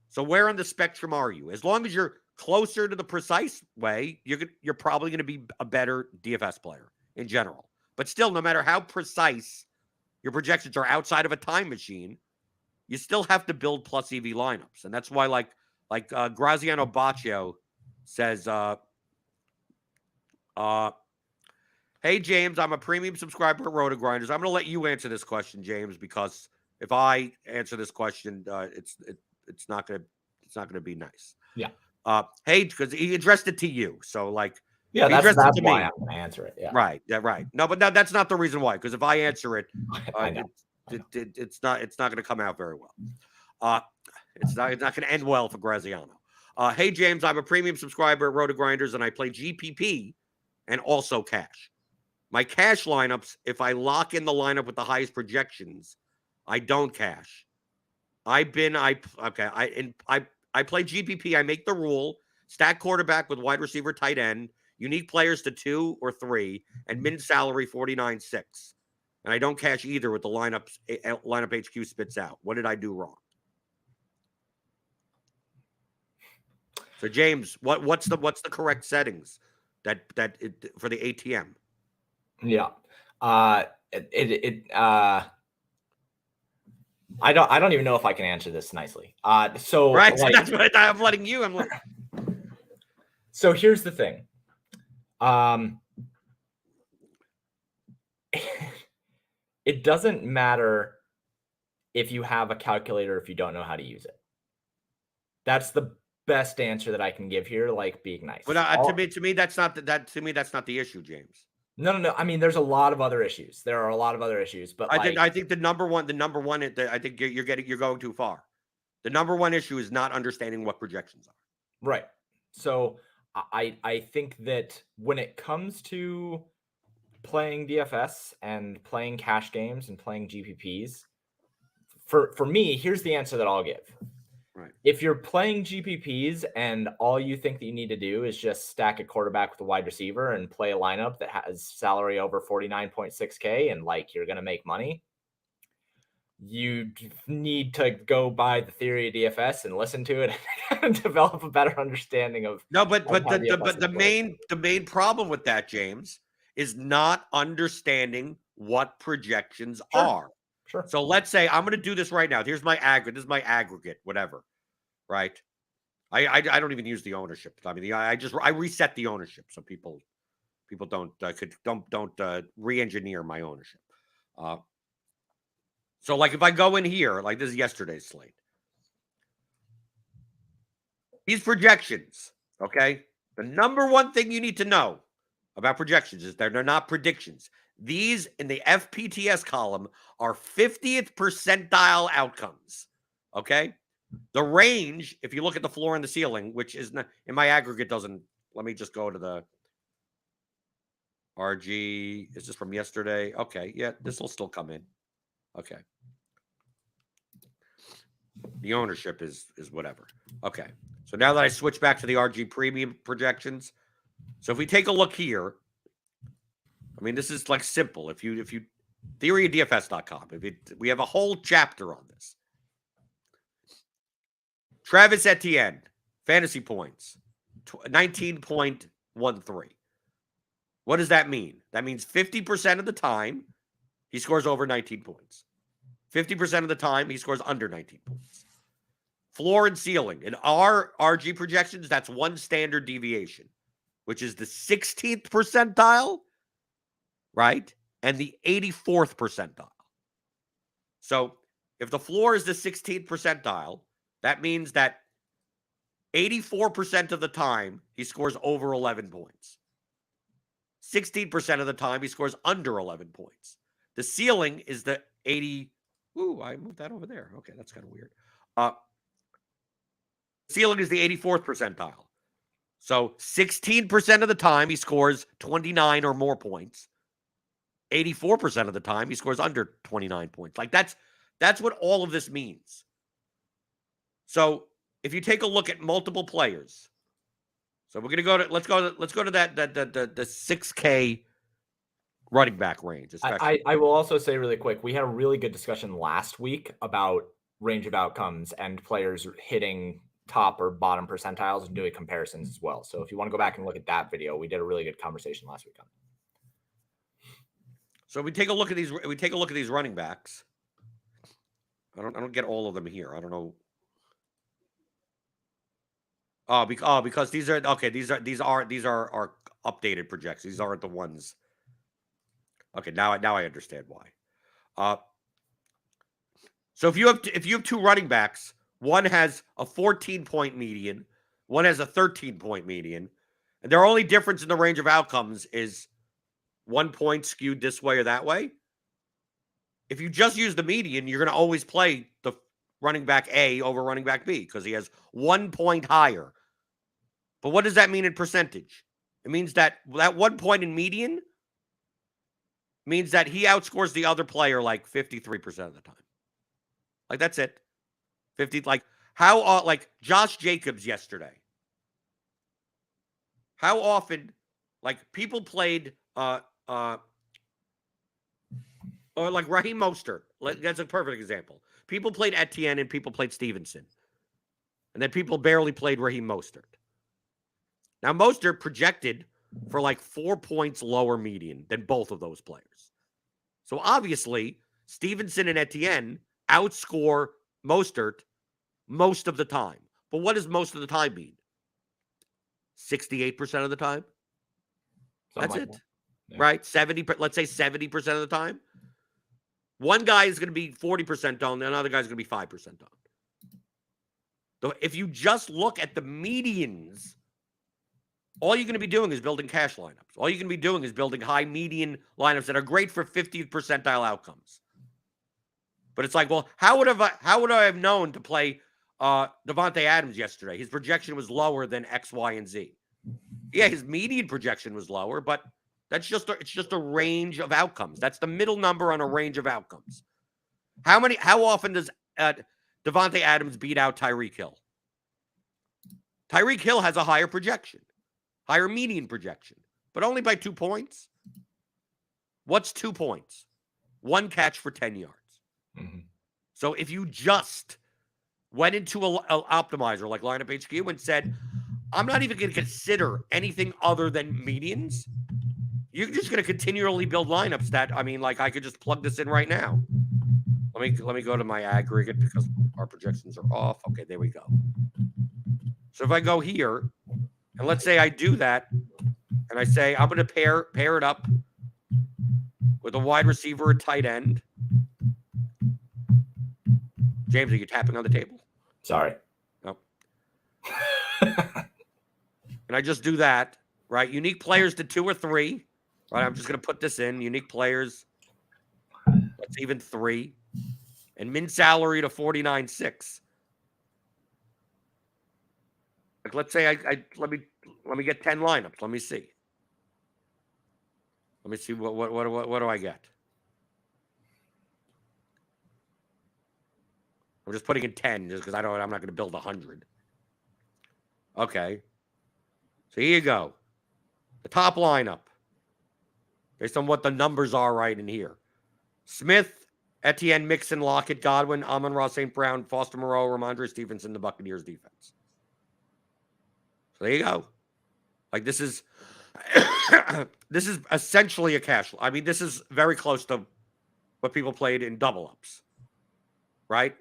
So where on the spectrum are you? As long as you're closer to the precise way, you're probably going to be a better DFS player in general. But still, no matter how precise your projections are outside of a time machine, you still have to build plus EV lineups. And that's why like Graziano Baccio says, hey, James, I'm a premium subscriber at RotoGrinders. I'm going to let you answer this question, James, because if I answer this question, it's not going to be nice. Yeah. Hey, because he addressed it to you. So like, yeah, that's why I'm going to answer it. Yeah. Right. Yeah. Right. No, but that's not the reason why. Because if I answer it, it's not going to come out very well. It's not going to end well for Graziano. Hey, James, I'm a premium subscriber at RotoGrinders, and I play GPP and also cash. My cash lineups, if I lock in the lineup with the highest projections, I don't cash. I play GPP. I make the rule: stack quarterback with wide receiver, tight end, unique players to 2 or 3, and min salary 49.6. And I don't cash either with the lineup HQ spits out. What did I do wrong? So James, what's the correct settings for the ATM? Yeah. I don't even know if I can answer this nicely. So right, so that's what I'm letting you. So here's the thing. It doesn't matter if you have a calculator if you don't know how to use it. That's the best answer that I can give here, like being nice. But to me, that's not the issue, James. No. I mean, there's a lot of other issues. There are a lot of other issues, but I think the number one, I think you're going too far. The number one issue is not understanding what projections are. Right. So I think that when it comes to playing DFS and playing cash games and playing GPPs, for me, here's the answer that I'll give. Right. If you're playing GPPs and all you think that you need to do is just stack a quarterback with a wide receiver and play a lineup that has salary over 49.6K and like you're going to make money, you need to go by the theory of DFS and listen to it and develop a better understanding of. No, but the main problem with that, James, is not understanding what projections are. Sure. So let's say I'm going to do this right now. Here's my aggregate. This is my aggregate, whatever. Right. I don't even use the ownership. I mean, I reset the ownership so people People don't re-engineer my ownership. So like if I go in here, like this is yesterday's slate. These projections, okay? The number one thing you need to know about projections is they're not predictions. These in the FPTS column are 50th percentile outcomes, okay? The range, if you look at the floor and the ceiling, which is not, in my aggregate doesn't, let me just go to the RG. Is this from yesterday? Okay, yeah, this will still come in. Okay. The ownership is whatever. Okay. So now that I switch back to the RG premium projections, so if we take a look here, I mean, this is like simple. If you theoryofdfs.com, we have a whole chapter on this. Travis Etienne, fantasy points, 19.13. What does that mean? That means 50% of the time he scores over 19 points. 50% of the time he scores under 19 points. Floor and ceiling. In our RG projections, that's one standard deviation, which is the 16th percentile, right? And the 84th percentile. So if the floor is the 16th percentile, that means that 84% of the time he scores over 11 points. 16% of the time he scores under 11 points. The ceiling is the 80. Ooh, I moved that over there. Okay, that's kind of weird. Ceiling is the 84th percentile. So 16% of the time he scores 29 or more points. 84% of the time he scores under 29 points. Like that's what all of this means. So if you take a look at multiple players, so we're gonna let's go to that the 6K running back range. I will also say really quick, we had a really good discussion last week about range of outcomes and players hitting top or bottom percentiles and doing comparisons as well. So if you want to go back and look at that video, we did a really good conversation last week on it. So we take a look at these. We take a look at these running backs. I don't get all of them here. I don't know. Because these are okay. These are updated projections. These aren't the ones. Okay, now I understand why. So if you have two running backs, one has a 14-point median, one has a 13-point median, and their only difference in the range of outcomes is 1 point skewed this way or that way. If you just use the median, you're going to always play the running back A over running back B because he has 1 point higher. But what does that mean in percentage? It means that 1 point in median means that he outscores the other player like 53% of the time. Like that's it. 50, like Josh Jacobs yesterday. How often, like people played, or like Raheem Mostert. That's a perfect example. People played Etienne and people played Stevenson. And then people barely played Raheem Mostert. Now, Mostert projected for like 4 points lower median than both of those players. So obviously, Stevenson and Etienne outscore Mostert most of the time. But what does most of the time mean? 68% of the time? That's it. Yeah. Right? 70, let's say 70% of the time. One guy is going to be 40% owned, and another guy is going to be 5% owned. So if you just look at the medians, all you're going to be doing is building cash lineups. All you're going to be doing is building high median lineups that are great for 50th percentile outcomes. But it's like, well, how would I have known to play Devontae Adams yesterday? His projection was lower than X, Y, and Z. Yeah, his median projection was lower, but it's just a range of outcomes. That's the middle number on a range of outcomes. How often does Devontae Adams beat out Tyreek Hill? Tyreek Hill has a higher projection, higher median projection, but only by 2 points. What's 2 points? 1 catch for 10 yards. Mm-hmm. So if you just went into an optimizer like Lineup HQ and said, I'm not even going to consider anything other than medians, you're just going to continually build lineups that, I mean, like I could just plug this in right now. Let me go to my aggregate because our projections are off. Okay, there we go. So if I go here, and let's say I do that, and and I say I'm going to pair it up with a wide receiver or tight end. James, are you tapping on the table? Sorry. Nope. And I just do that, right? Unique players to 2 or 3, right? I'm just going to put this in. Unique players, let's even 3. And min salary to 49.6. Like, let's say let me get 10 lineups. Let me see. Let me see what do I get? I'm just putting in 10 just because I'm not going to build 100. Okay. So here you go. The top lineup, based on what the numbers are right in here. Smith, Etienne, Mixon, Lockett, Godwin, Amon-Ra, St. Brown, Foster Moreau, Ramondre Stevenson, the Buccaneers defense. So there you go. Like, this is this is essentially a cash. I mean, this is very close to what people played in double ups, right?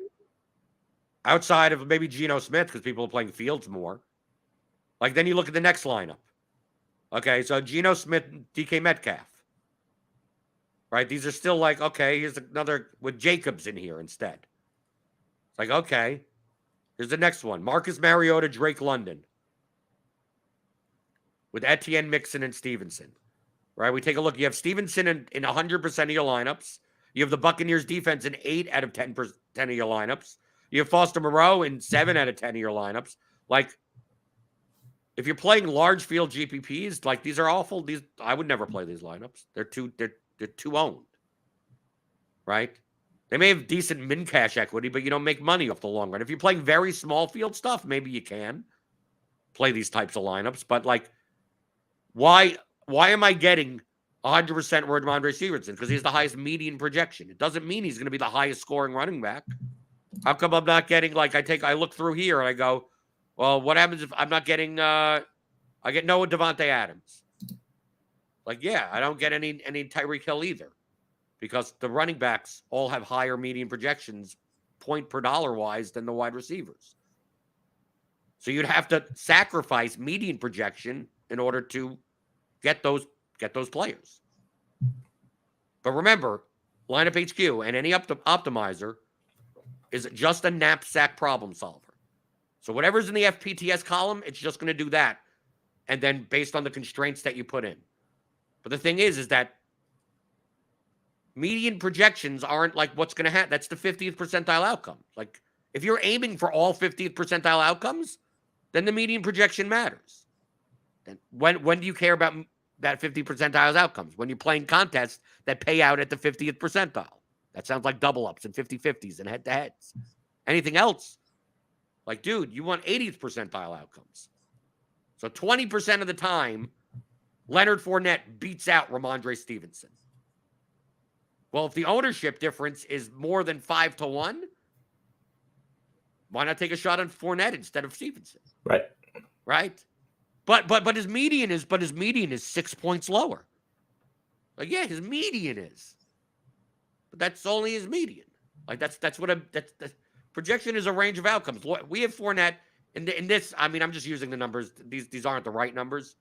Outside of maybe Geno Smith, because people are playing Fields more. Like, then you look at the next lineup. Okay, so Geno Smith, DK Metcalf. Right? These are still like, okay, here's another with Jacobs in here instead. It's like, okay. Here's the next one. Marcus Mariota, Drake London. With Etienne, Mixon, and Stevenson. Right? We take a look. You have Stevenson in 100% of your lineups. You have the Buccaneers defense in 8 out of 10% of your lineups. You have Foster Moreau in 7 out of 10 of your lineups. Like, if you're playing large field GPPs, like, these are awful. I would never play these lineups. They're too owned. Right? They may have decent min cash equity, but you don't make money off the long run. If you're playing very small field stuff, maybe you can play these types of lineups. But, like, why am I getting 100% Ramondre Stevenson? Because he's the highest median projection. It doesn't mean he's going to be the highest scoring running back. How come I'm not getting, like, I look through here and I go, well, what happens if I'm not getting, I get Noah Devontae Adams? Like, yeah, I don't get any Tyreek Hill either, because the running backs all have higher median projections, point per dollar wise, than the wide receivers. So you'd have to sacrifice median projection in order to get those players. But remember, Lineup HQ and any optimizer is just a knapsack problem solver. So whatever's in the FPTS column, it's just going to do that. And then based on the constraints that you put in. But the thing is that median projections aren't like what's going to happen. That's the 50th percentile outcome. Like, if you're aiming for all 50th percentile outcomes, then the median projection matters. And when do you care about that 50 percentiles outcomes? When you're playing contests that pay out at the 50th percentile. That sounds like double ups and 50-50s and head-to-heads. Anything else? Like, dude, you want 80th percentile outcomes. So 20% of the time, Leonard Fournette beats out Ramondre Stevenson. Well, if the ownership difference is more than 5-1, why not take a shot on Fournette instead of Stevenson? Right. Right? But his median is 6 points lower. Like, yeah, his median is. But that's only his median. Like, that's projection is a range of outcomes. We have Fournette in this. I mean, I'm just using the numbers. These aren't the right numbers.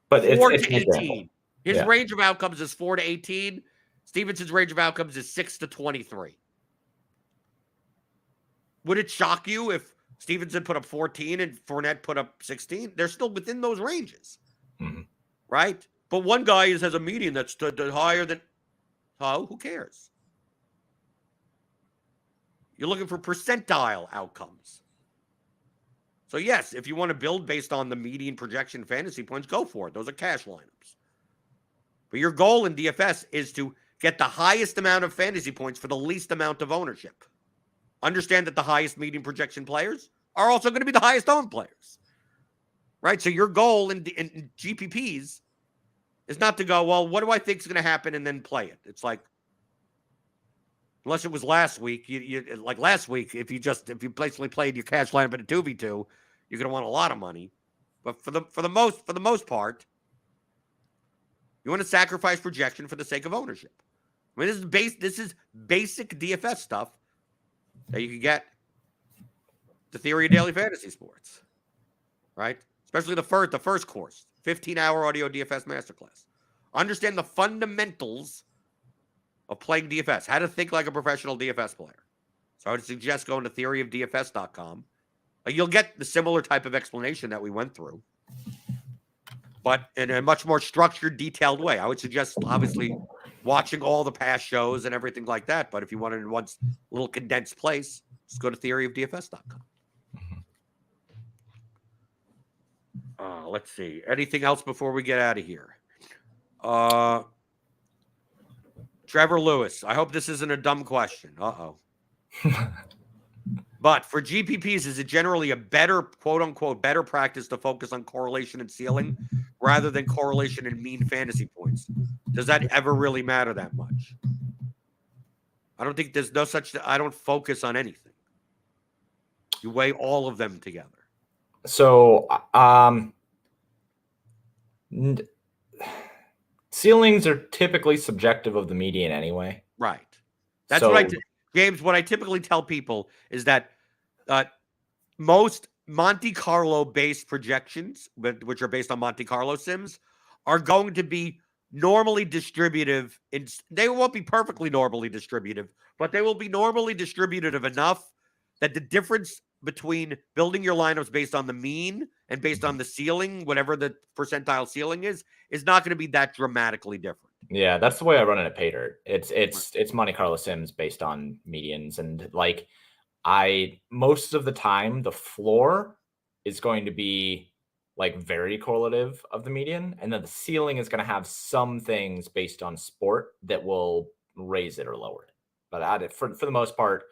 But 4 it's to 18. His range of outcomes is 4 to 18. Stevenson's range of outcomes is 6 to 23. Would it shock you if Stevenson put up 14 and Fournette put up 16? They're still within those ranges, right? But one guy has a median that's higher than. Oh, who cares? You're looking for percentile outcomes. So yes, if you want to build based on the median projection fantasy points, go for it. Those are cash lineups. But your goal in DFS is to get the highest amount of fantasy points for the least amount of ownership. Understand that the highest median projection players are also going to be the highest owned players. Right? So your goal in GPPs is not to go, well, what do I think is going to happen, and then play it. It's like, unless it was last week, like last week, if you basically played your cash lineup in a 2v2, you're going to want a lot of money. But for the most part, you want to sacrifice projection for the sake of ownership. I mean, this is basic DFS stuff that you can get the theory of daily fantasy sports, right? Especially the first course. 15-hour audio DFS masterclass. Understand the fundamentals of playing DFS, how to think like a professional DFS player. So I would suggest going to theoryofdfs.com. You'll get the similar type of explanation that we went through, but in a much more structured, detailed way. I would suggest, obviously, watching all the past shows and everything like that. But if you want it in one little condensed place, just go to theoryofdfs.com. Let's see. Anything else before we get out of here? Trevor Lewis. I hope this isn't a dumb question. But for GPPs, is it generally a better, quote unquote, better practice to focus on correlation and ceiling rather than correlation and mean fantasy points? Does that ever really matter that much? I don't think there's no such, I don't focus on anything. You weigh all of them together. So, ceilings are typically subjective of the median anyway. Right. That's what James, what I typically tell people is that most Monte Carlo based projections, which are based on Monte Carlo sims, are going to be normally distributive. They won't be perfectly normally distributive, but they will be normally distributive enough that the difference between building your lineups based on the mean and based on the ceiling, whatever the percentile ceiling is not going to be that dramatically different. Yeah, that's the way I run it at Paydirt. It's Monte Carlo sims based on medians, and like most of the time the floor is going to be like very correlative of the median, and then the ceiling is going to have some things based on sport that will raise it or lower it. But for the most part,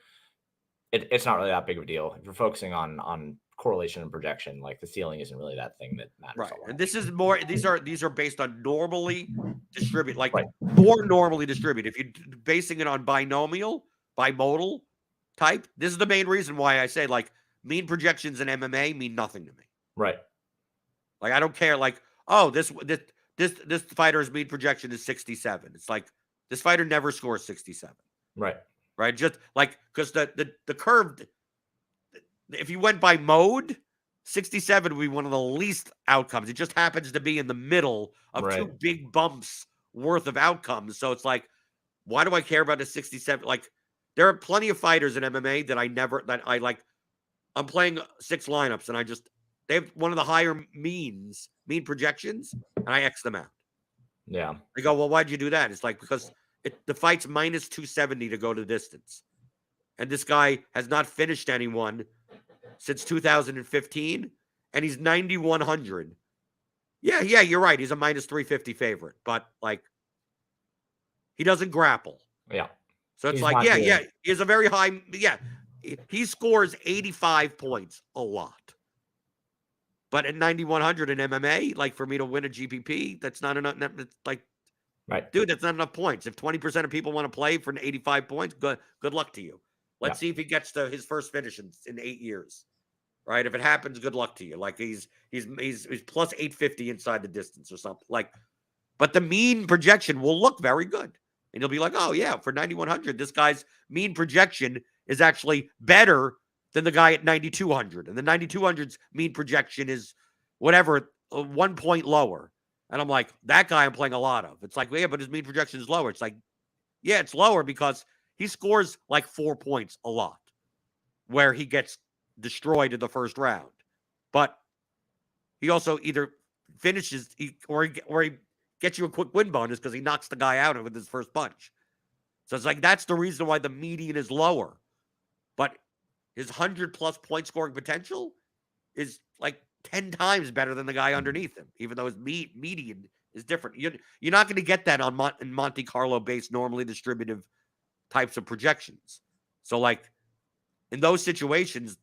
it's not really that big of a deal. If you're focusing on correlation and projection, like the ceiling isn't really that thing that matters. Right. And this is more, these are based on normally distributed, like more normally distributed. If you're basing it on bimodal type, this is the main reason why I say like mean projections in MMA mean nothing to me. Right. Like I don't care. Like, oh, this fighter's mean projection is 67. It's like this fighter never scores 67. Right. Right. Just like because the curve, if you went by mode, 67 would be one of the least outcomes. It just happens to be in the middle of two big bumps worth of outcomes. So it's like, why do I care about a 67? Like, there are plenty of fighters in MMA that I like. I'm playing 6 lineups and they have one of the higher mean projections, and I X them out. Yeah. They go, well, why'd you do that? It's like, because the fight's minus 270 to go to distance. And this guy has not finished anyone since 2015, and he's 9,100. Yeah, you're right. He's a minus 350 favorite, but like, he doesn't grapple. Yeah. So it's like, he's a very high. Yeah, he scores 85 points a lot. But at 9,100 in MMA, like for me to win a GPP, that's not enough. It's like, right, dude, that's not enough points. If 20% of people want to play for 85 points, good luck to you. Let's see if he gets to his first finish in 8 years. Right? If it happens, good luck to you. Like he's plus 850 inside the distance or something. Like, but the mean projection will look very good. And you'll be like, oh yeah, for 9,100, this guy's mean projection is actually better than the guy at 9,200. And the 9,200's mean projection is whatever, 1 point lower. And I'm like, that guy I'm playing a lot of. It's like, yeah, but his mean projection is lower. It's like, yeah, it's lower because he scores like 4 points a lot, where he gets destroyed in the first round. But he also either finishes or he gets you a quick win bonus because he knocks the guy out with his first punch. So it's like, that's the reason why the median is lower. But his 100+ point scoring potential is like 10 times better than the guy underneath him, even though his median is different. You're not going to get that in Monte Carlo based normally distributive types of projections. So like in those situations,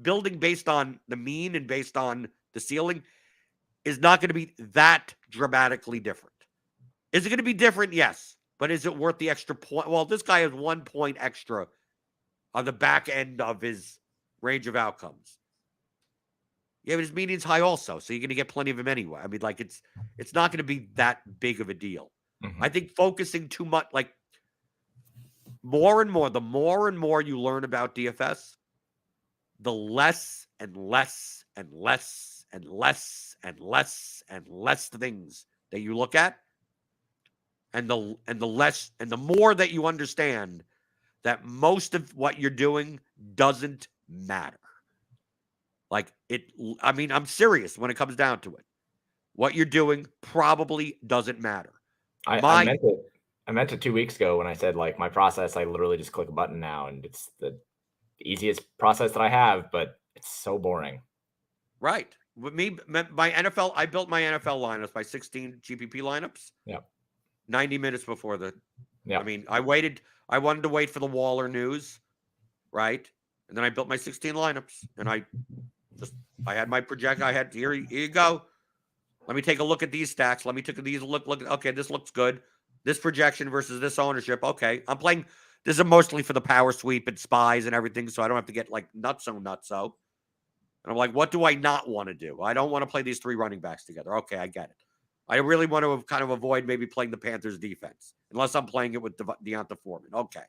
building based on the mean and based on the ceiling is not going to be that dramatically different. Is it going to be different? Yes. But is it worth the extra point? Well, this guy has 1 point extra on the back end of his range of outcomes. Yeah, but his median's high also, so you're going to get plenty of him anyway. I mean, like, it's not going to be that big of a deal. Mm-hmm. I think focusing too much, like, more and more you learn about DFS, the less and less and less things that you look at, and the more that you understand that most of what you're doing doesn't matter. Like I mean, I'm serious when it comes down to it. What you're doing probably doesn't matter. I meant it. I meant it 2 weeks ago when I said, like, my process, I literally just click a button now, and it's the easiest process that I have, but it's so boring. Right. With me, my NFL, I built my NFL lineups by 16 GPP lineups. Yeah. 90 minutes before the. Yeah. I mean, I wanted to wait for the Waller news, right? And then I built my 16 lineups, and I had my project. I had here you go. Let me take a look at these stacks. Let me take these look. Okay, this looks good. This projection versus this ownership. Okay, I'm playing. This is mostly for the power sweep and spies and everything, so I don't have to get like nutso. And I'm like, what do I not want to do? I don't want to play these three running backs together. Okay, I get it. I really want to kind of avoid maybe playing the Panthers defense, unless I'm playing it with Deonta Foreman. Okay.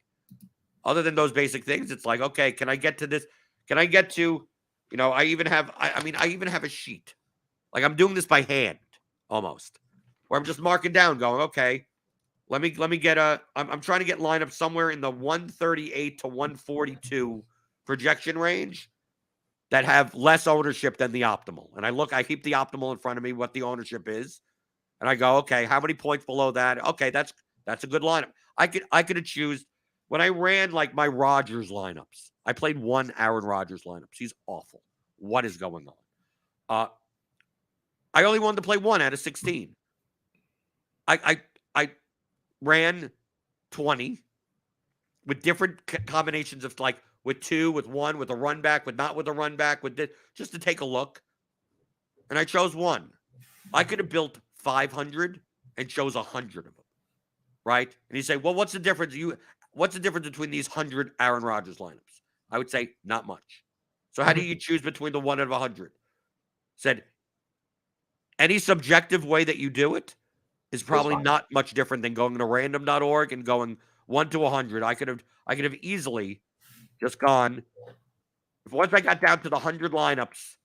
Other than those basic things, it's like, okay, can I get to this? Can I get to, I even have a sheet. Like I'm doing this by hand almost, where I'm just marking down, going, okay, let me get I'm trying to get lineup somewhere in the 138 to 142 projection range that have less ownership than the optimal. And I keep the optimal in front of me, what the ownership is. And I go, okay, how many points below that? Okay, that's a good lineup. I could have choose when I ran like my Rodgers lineups. I played one Aaron Rodgers lineups. He's awful. What is going on? I only wanted to play one out of 16. I ran 20 with different combinations of like with two, with one, with a run back, with not with a run back, just to take a look. And I chose one. I could have built 500 and chose 100 of them, right? And you say, well, what's the difference? What's the difference between these 100 Aaron Rodgers lineups? I would say not much. So how do you choose between the 1 and 100? Said any subjective way that you do it is probably not much different than going to random.org and going 1 to 100. I could have easily just gone. If once I got down to the 100 lineups,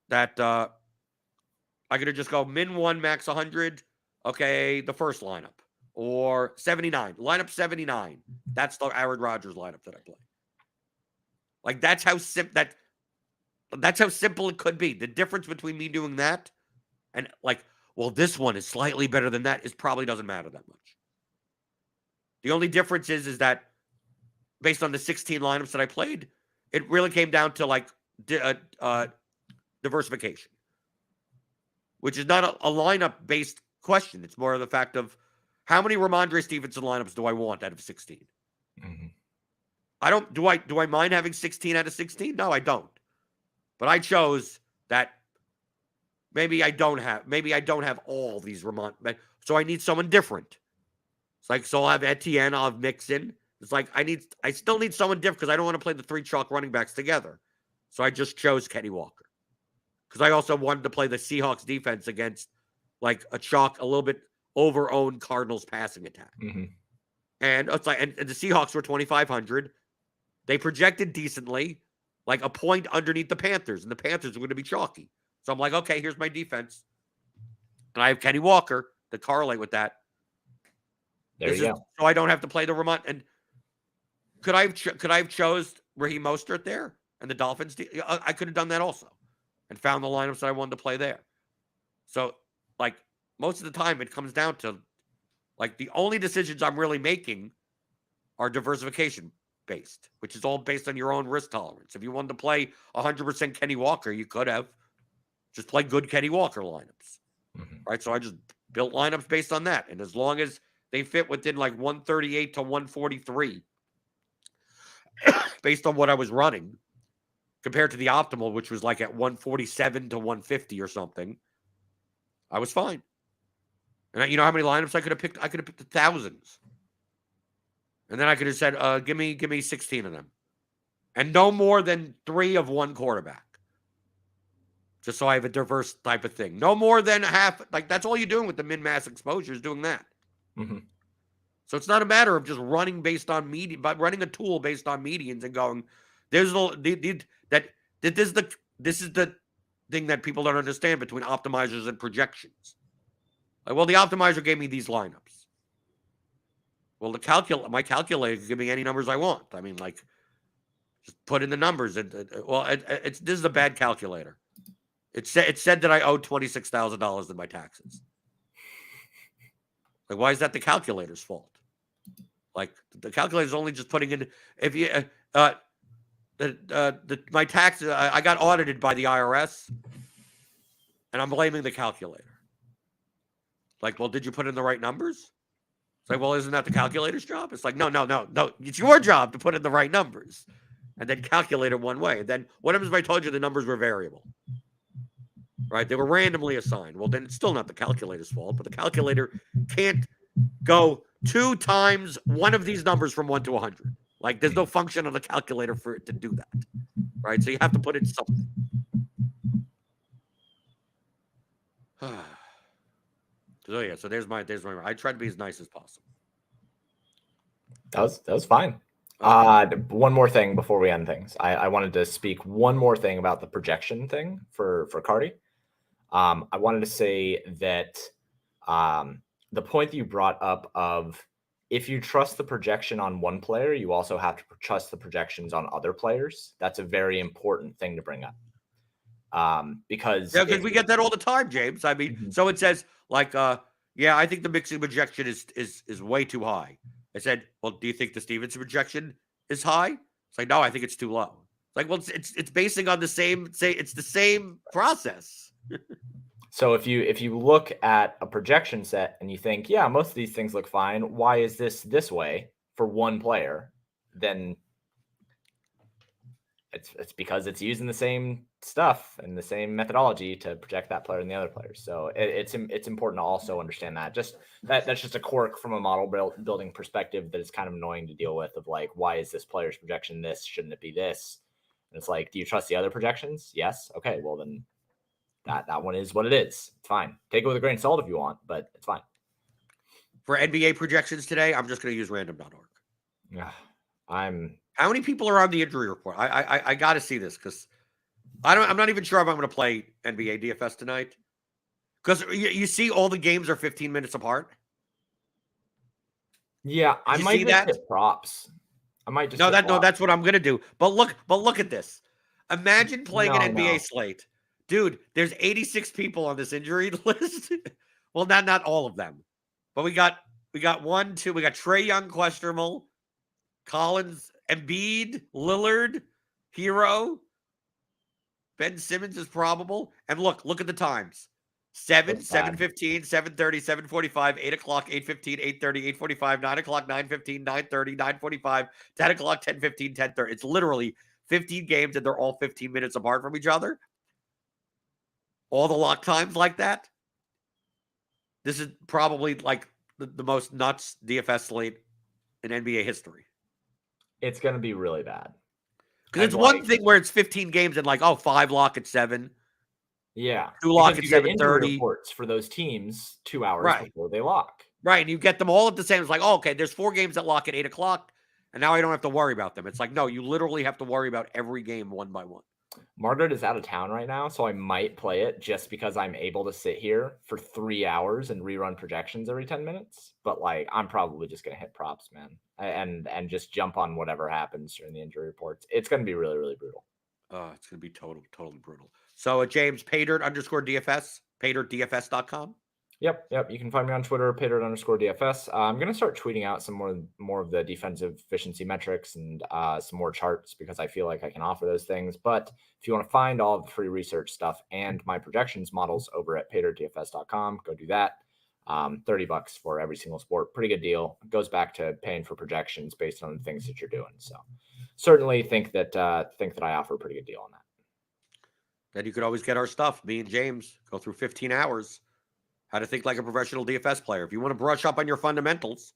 that I could have just go min 1, max 100. Okay, the first lineup or 79, lineup 79. That's the Aaron Rodgers lineup that I play. Like that's how simple it could be. The difference between me doing that and like, well, this one is slightly better than that. It probably doesn't matter that much. The only difference is that based on the 16 lineups that I played, it really came down to like diversification, which is not a lineup-based question. It's more of the fact of how many Ramondre Stevenson lineups do I want out of 16? Mm-hmm. Do I mind having 16 out of 16? No, I don't. But I chose that maybe I don't have all these Ramondre. So I need someone different. It's like, so I'll have Etienne, I'll have Mixon. It's like I still need someone different because I don't want to play the three chalk running backs together. So I just chose Kenny Walker. Because I also wanted to play the Seahawks defense against like a little bit over-owned Cardinals passing attack. Mm-hmm. And it's like, and the Seahawks were 2,500. They projected decently, like a point underneath the Panthers, and the Panthers were going to be chalky. So I'm like, okay, here's my defense. And I have Kenny Walker to correlate with that. There you go. So I don't have to play the Ramon. And could I have chose Raheem Mostert there and the Dolphins? I could have done that also and found the lineups that I wanted to play there. So, like, most of the time it comes down to, like, the only decisions I'm really making are diversification based, which is all based on your own risk tolerance. If you wanted to play 100% Kenny Walker, you could have just played good Kenny Walker lineups, right? So I just built lineups based on that. And as long as they fit within like 138 to 143 based on what I was running compared to the optimal, which was like at 147 to 150 or something, I was fine. And you know how many lineups I could have picked? I could have picked the thousands. And then I could have said, give me 16 of them. And no more than 3 of one quarterback. Just so I have a diverse type of thing. No more than half. Like, that's all you're doing with the min-mass exposure is doing that. Mm-hmm. So it's not a matter of just running based on median, but running a tool based on medians and going, this is the thing that people don't understand between optimizers and projections. Like, well, the optimizer gave me these lineups. Well, my calculator can give me any numbers I want. I mean, like, just put in the numbers. This is a bad calculator. It said that I owed $26,000 in my taxes. Like, why is that the calculator's fault? Like, the calculator's only just putting in. If you my taxes, I got audited by the IRS, and I'm blaming the calculator. Like, well, did you put in the right numbers? It's like, well, isn't that the calculator's job? It's like, no. It's your job to put in the right numbers and then calculate it one way. And then what happens if I told you the numbers were variable? Right? They were randomly assigned. Well, then it's still not the calculator's fault, but the calculator can't go 2 times one of these numbers from 1 to 100. Like, there's no function on the calculator for it to do that. Right? So you have to put in something. So there's my. I tried to be as nice as possible. That was fine. One more thing before we end things. I wanted to speak one more thing about the projection thing for Cardi. I wanted to say that the point that you brought up of if you trust the projection on one player, you also have to trust the projections on other players. That's a very important thing to bring up. Because we get that all the time, James. I mean, so it says like, I think the mixing projection is way too high. I said, well, do you think the Stevenson projection is high? It's like, no, I think it's too low. It's like, well, it's basing on the same process. So if you look at a projection set and you think, yeah, most of these things look fine, why is this way for one player? Then it's because it's using the same stuff and the same methodology to project that player and the other players. So it's important to also understand that. That's just a quirk from a model building perspective that is kind of annoying to deal with. Of like, why is this player's projection this? Shouldn't it be this? And it's like, do you trust the other projections? Yes. Okay. Well, then that one is what it is. It's fine. Take it with a grain of salt if you want, but it's fine. For NBA projections today, I'm just going to use random.org. Yeah, How many people are on the injury report? I got to see this because I'm not even sure if I'm going to play NBA DFS tonight because you see all the games are 15 minutes apart. Yeah, I might just hit props. I might just that's what I'm going to do. But look at this. Imagine playing an NBA slate. Dude, there's 86 people on this injury list. Well, not all of them. But we got 1, 2, we got Trae Young questionable, Collins, Embiid, Lillard, Hero, Ben Simmons is probable. And look at the times. 7, 7:15, 7:30, 7:45, 8 o'clock, 8:15, 8:30, 8:45, 9 o'clock, 9:15, 9:30, 9:45, 10 o'clock, 10:15, 10:30. It's literally 15 games and they're all 15 minutes apart from each other. All the lock times like that. This is probably like the most nuts DFS slate in NBA history. It's going to be really bad. Because it's one thing where it's 15 games and like, 5 lock at 7. Yeah. 2 lock at 7:30. Reports for those teams 2 hours before they lock. Right. And you get them all at the same. It's like, okay, there's 4 games that lock at 8 o'clock. And now I don't have to worry about them. It's like, no, you literally have to worry about every game one by one. Margaret is out of town right now, so I might play it just because I'm able to sit here for 3 hours and rerun projections every 10 minutes. But like, I'm probably just going to hit props, man, and just jump on whatever happens during the injury reports. It's going to be really, really brutal. It's going to be totally brutal. So James, paydirt_DFS, paydirtdfs.com. Yep. You can find me on Twitter, paydirt_DFS. I'm going to start tweeting out some more of the defensive efficiency metrics and some more charts because I feel like I can offer those things. But if you want to find all of the free research stuff and my projections models over at paydirtdfs.com, go do that. $30 for every single sport. Pretty good deal. It goes back to paying for projections based on the things that you're doing. So certainly think that I offer a pretty good deal on that. Then you could always get our stuff. Me and James go through 15 hours. How to think like a professional DFS player. If you want to brush up on your fundamentals,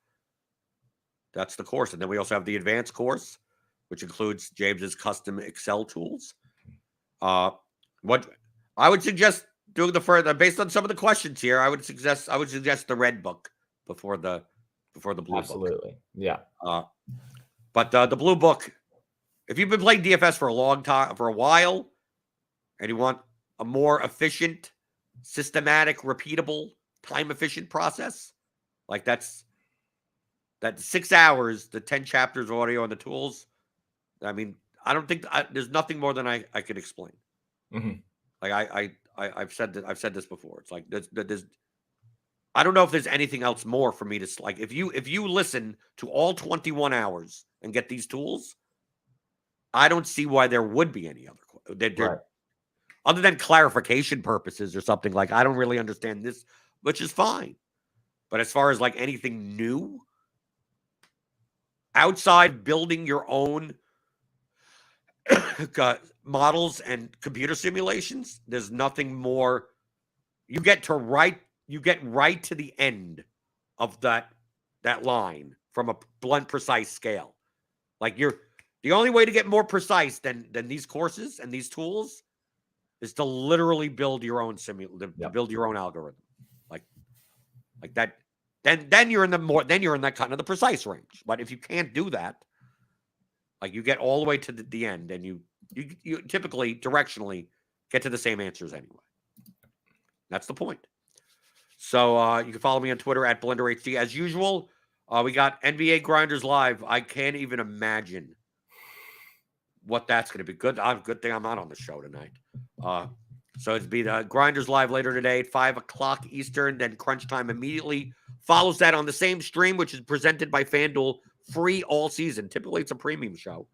that's the course. And then we also have the advanced course, which includes James's custom Excel tools. What I would suggest doing the further based on some of the questions here, I would suggest the red book before the blue book. Absolutely. Yeah. But the blue book, if you've been playing DFS for a long time, for a while, and you want a more efficient, systematic, repeatable, time-efficient process. Like that's 6 hours, the 10 chapters of audio and the tools. I mean, I don't think there's nothing more than I could explain. Mhm. Like I've said that I've said this before. It's like there's I don't know if there's anything else more for me to like. If you listen to all 21 hours and get these tools, I don't see why there would be any other. Right. Other than clarification purposes or something, like I don't really understand this, which is fine. But as far as like anything new, outside building your own models and computer simulations, there's nothing more. You get right to the end of that line from a blunt, precise scale. Like the only way to get more precise than these courses and these tools is to literally build your own to build your own algorithm. Like that. Then you're in that kind of the precise range. But if you can't do that, like you get all the way to the end, and you typically directionally get to the same answers anyway. That's the point. So you can follow me on Twitter at BlenderHD. As usual, we got NBA Grinders Live. I can't even imagine what that's going to be. Good thing I'm not on the show tonight. So it's be the Grinders Live later today at 5 o'clock Eastern. Then Crunch Time immediately follows that on the same stream, which is presented by FanDuel, free all season. Typically, it's a premium show.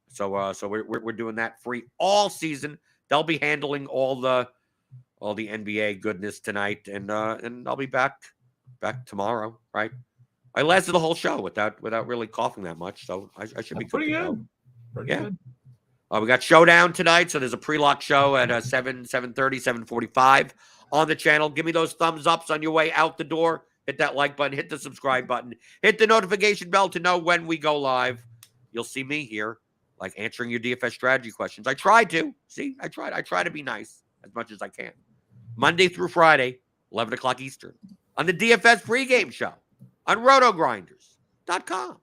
So we're doing that free all season. They'll be handling all the NBA goodness tonight, and I'll be back tomorrow. Right? I lasted the whole show without really coughing that much, so I should be pretty good. Pretty good. We got Showdown tonight, so there's a pre-lock show at 7:30, 7:45 on the channel. Give me those thumbs ups on your way out the door. Hit that like button, hit the subscribe button, hit the notification bell to know when we go live. You'll see me here, like answering your DFS strategy questions. I tried to. See, I try to be nice as much as I can. Monday through Friday, 11 o'clock Eastern, on the DFS pregame show on RotoGrinders.com.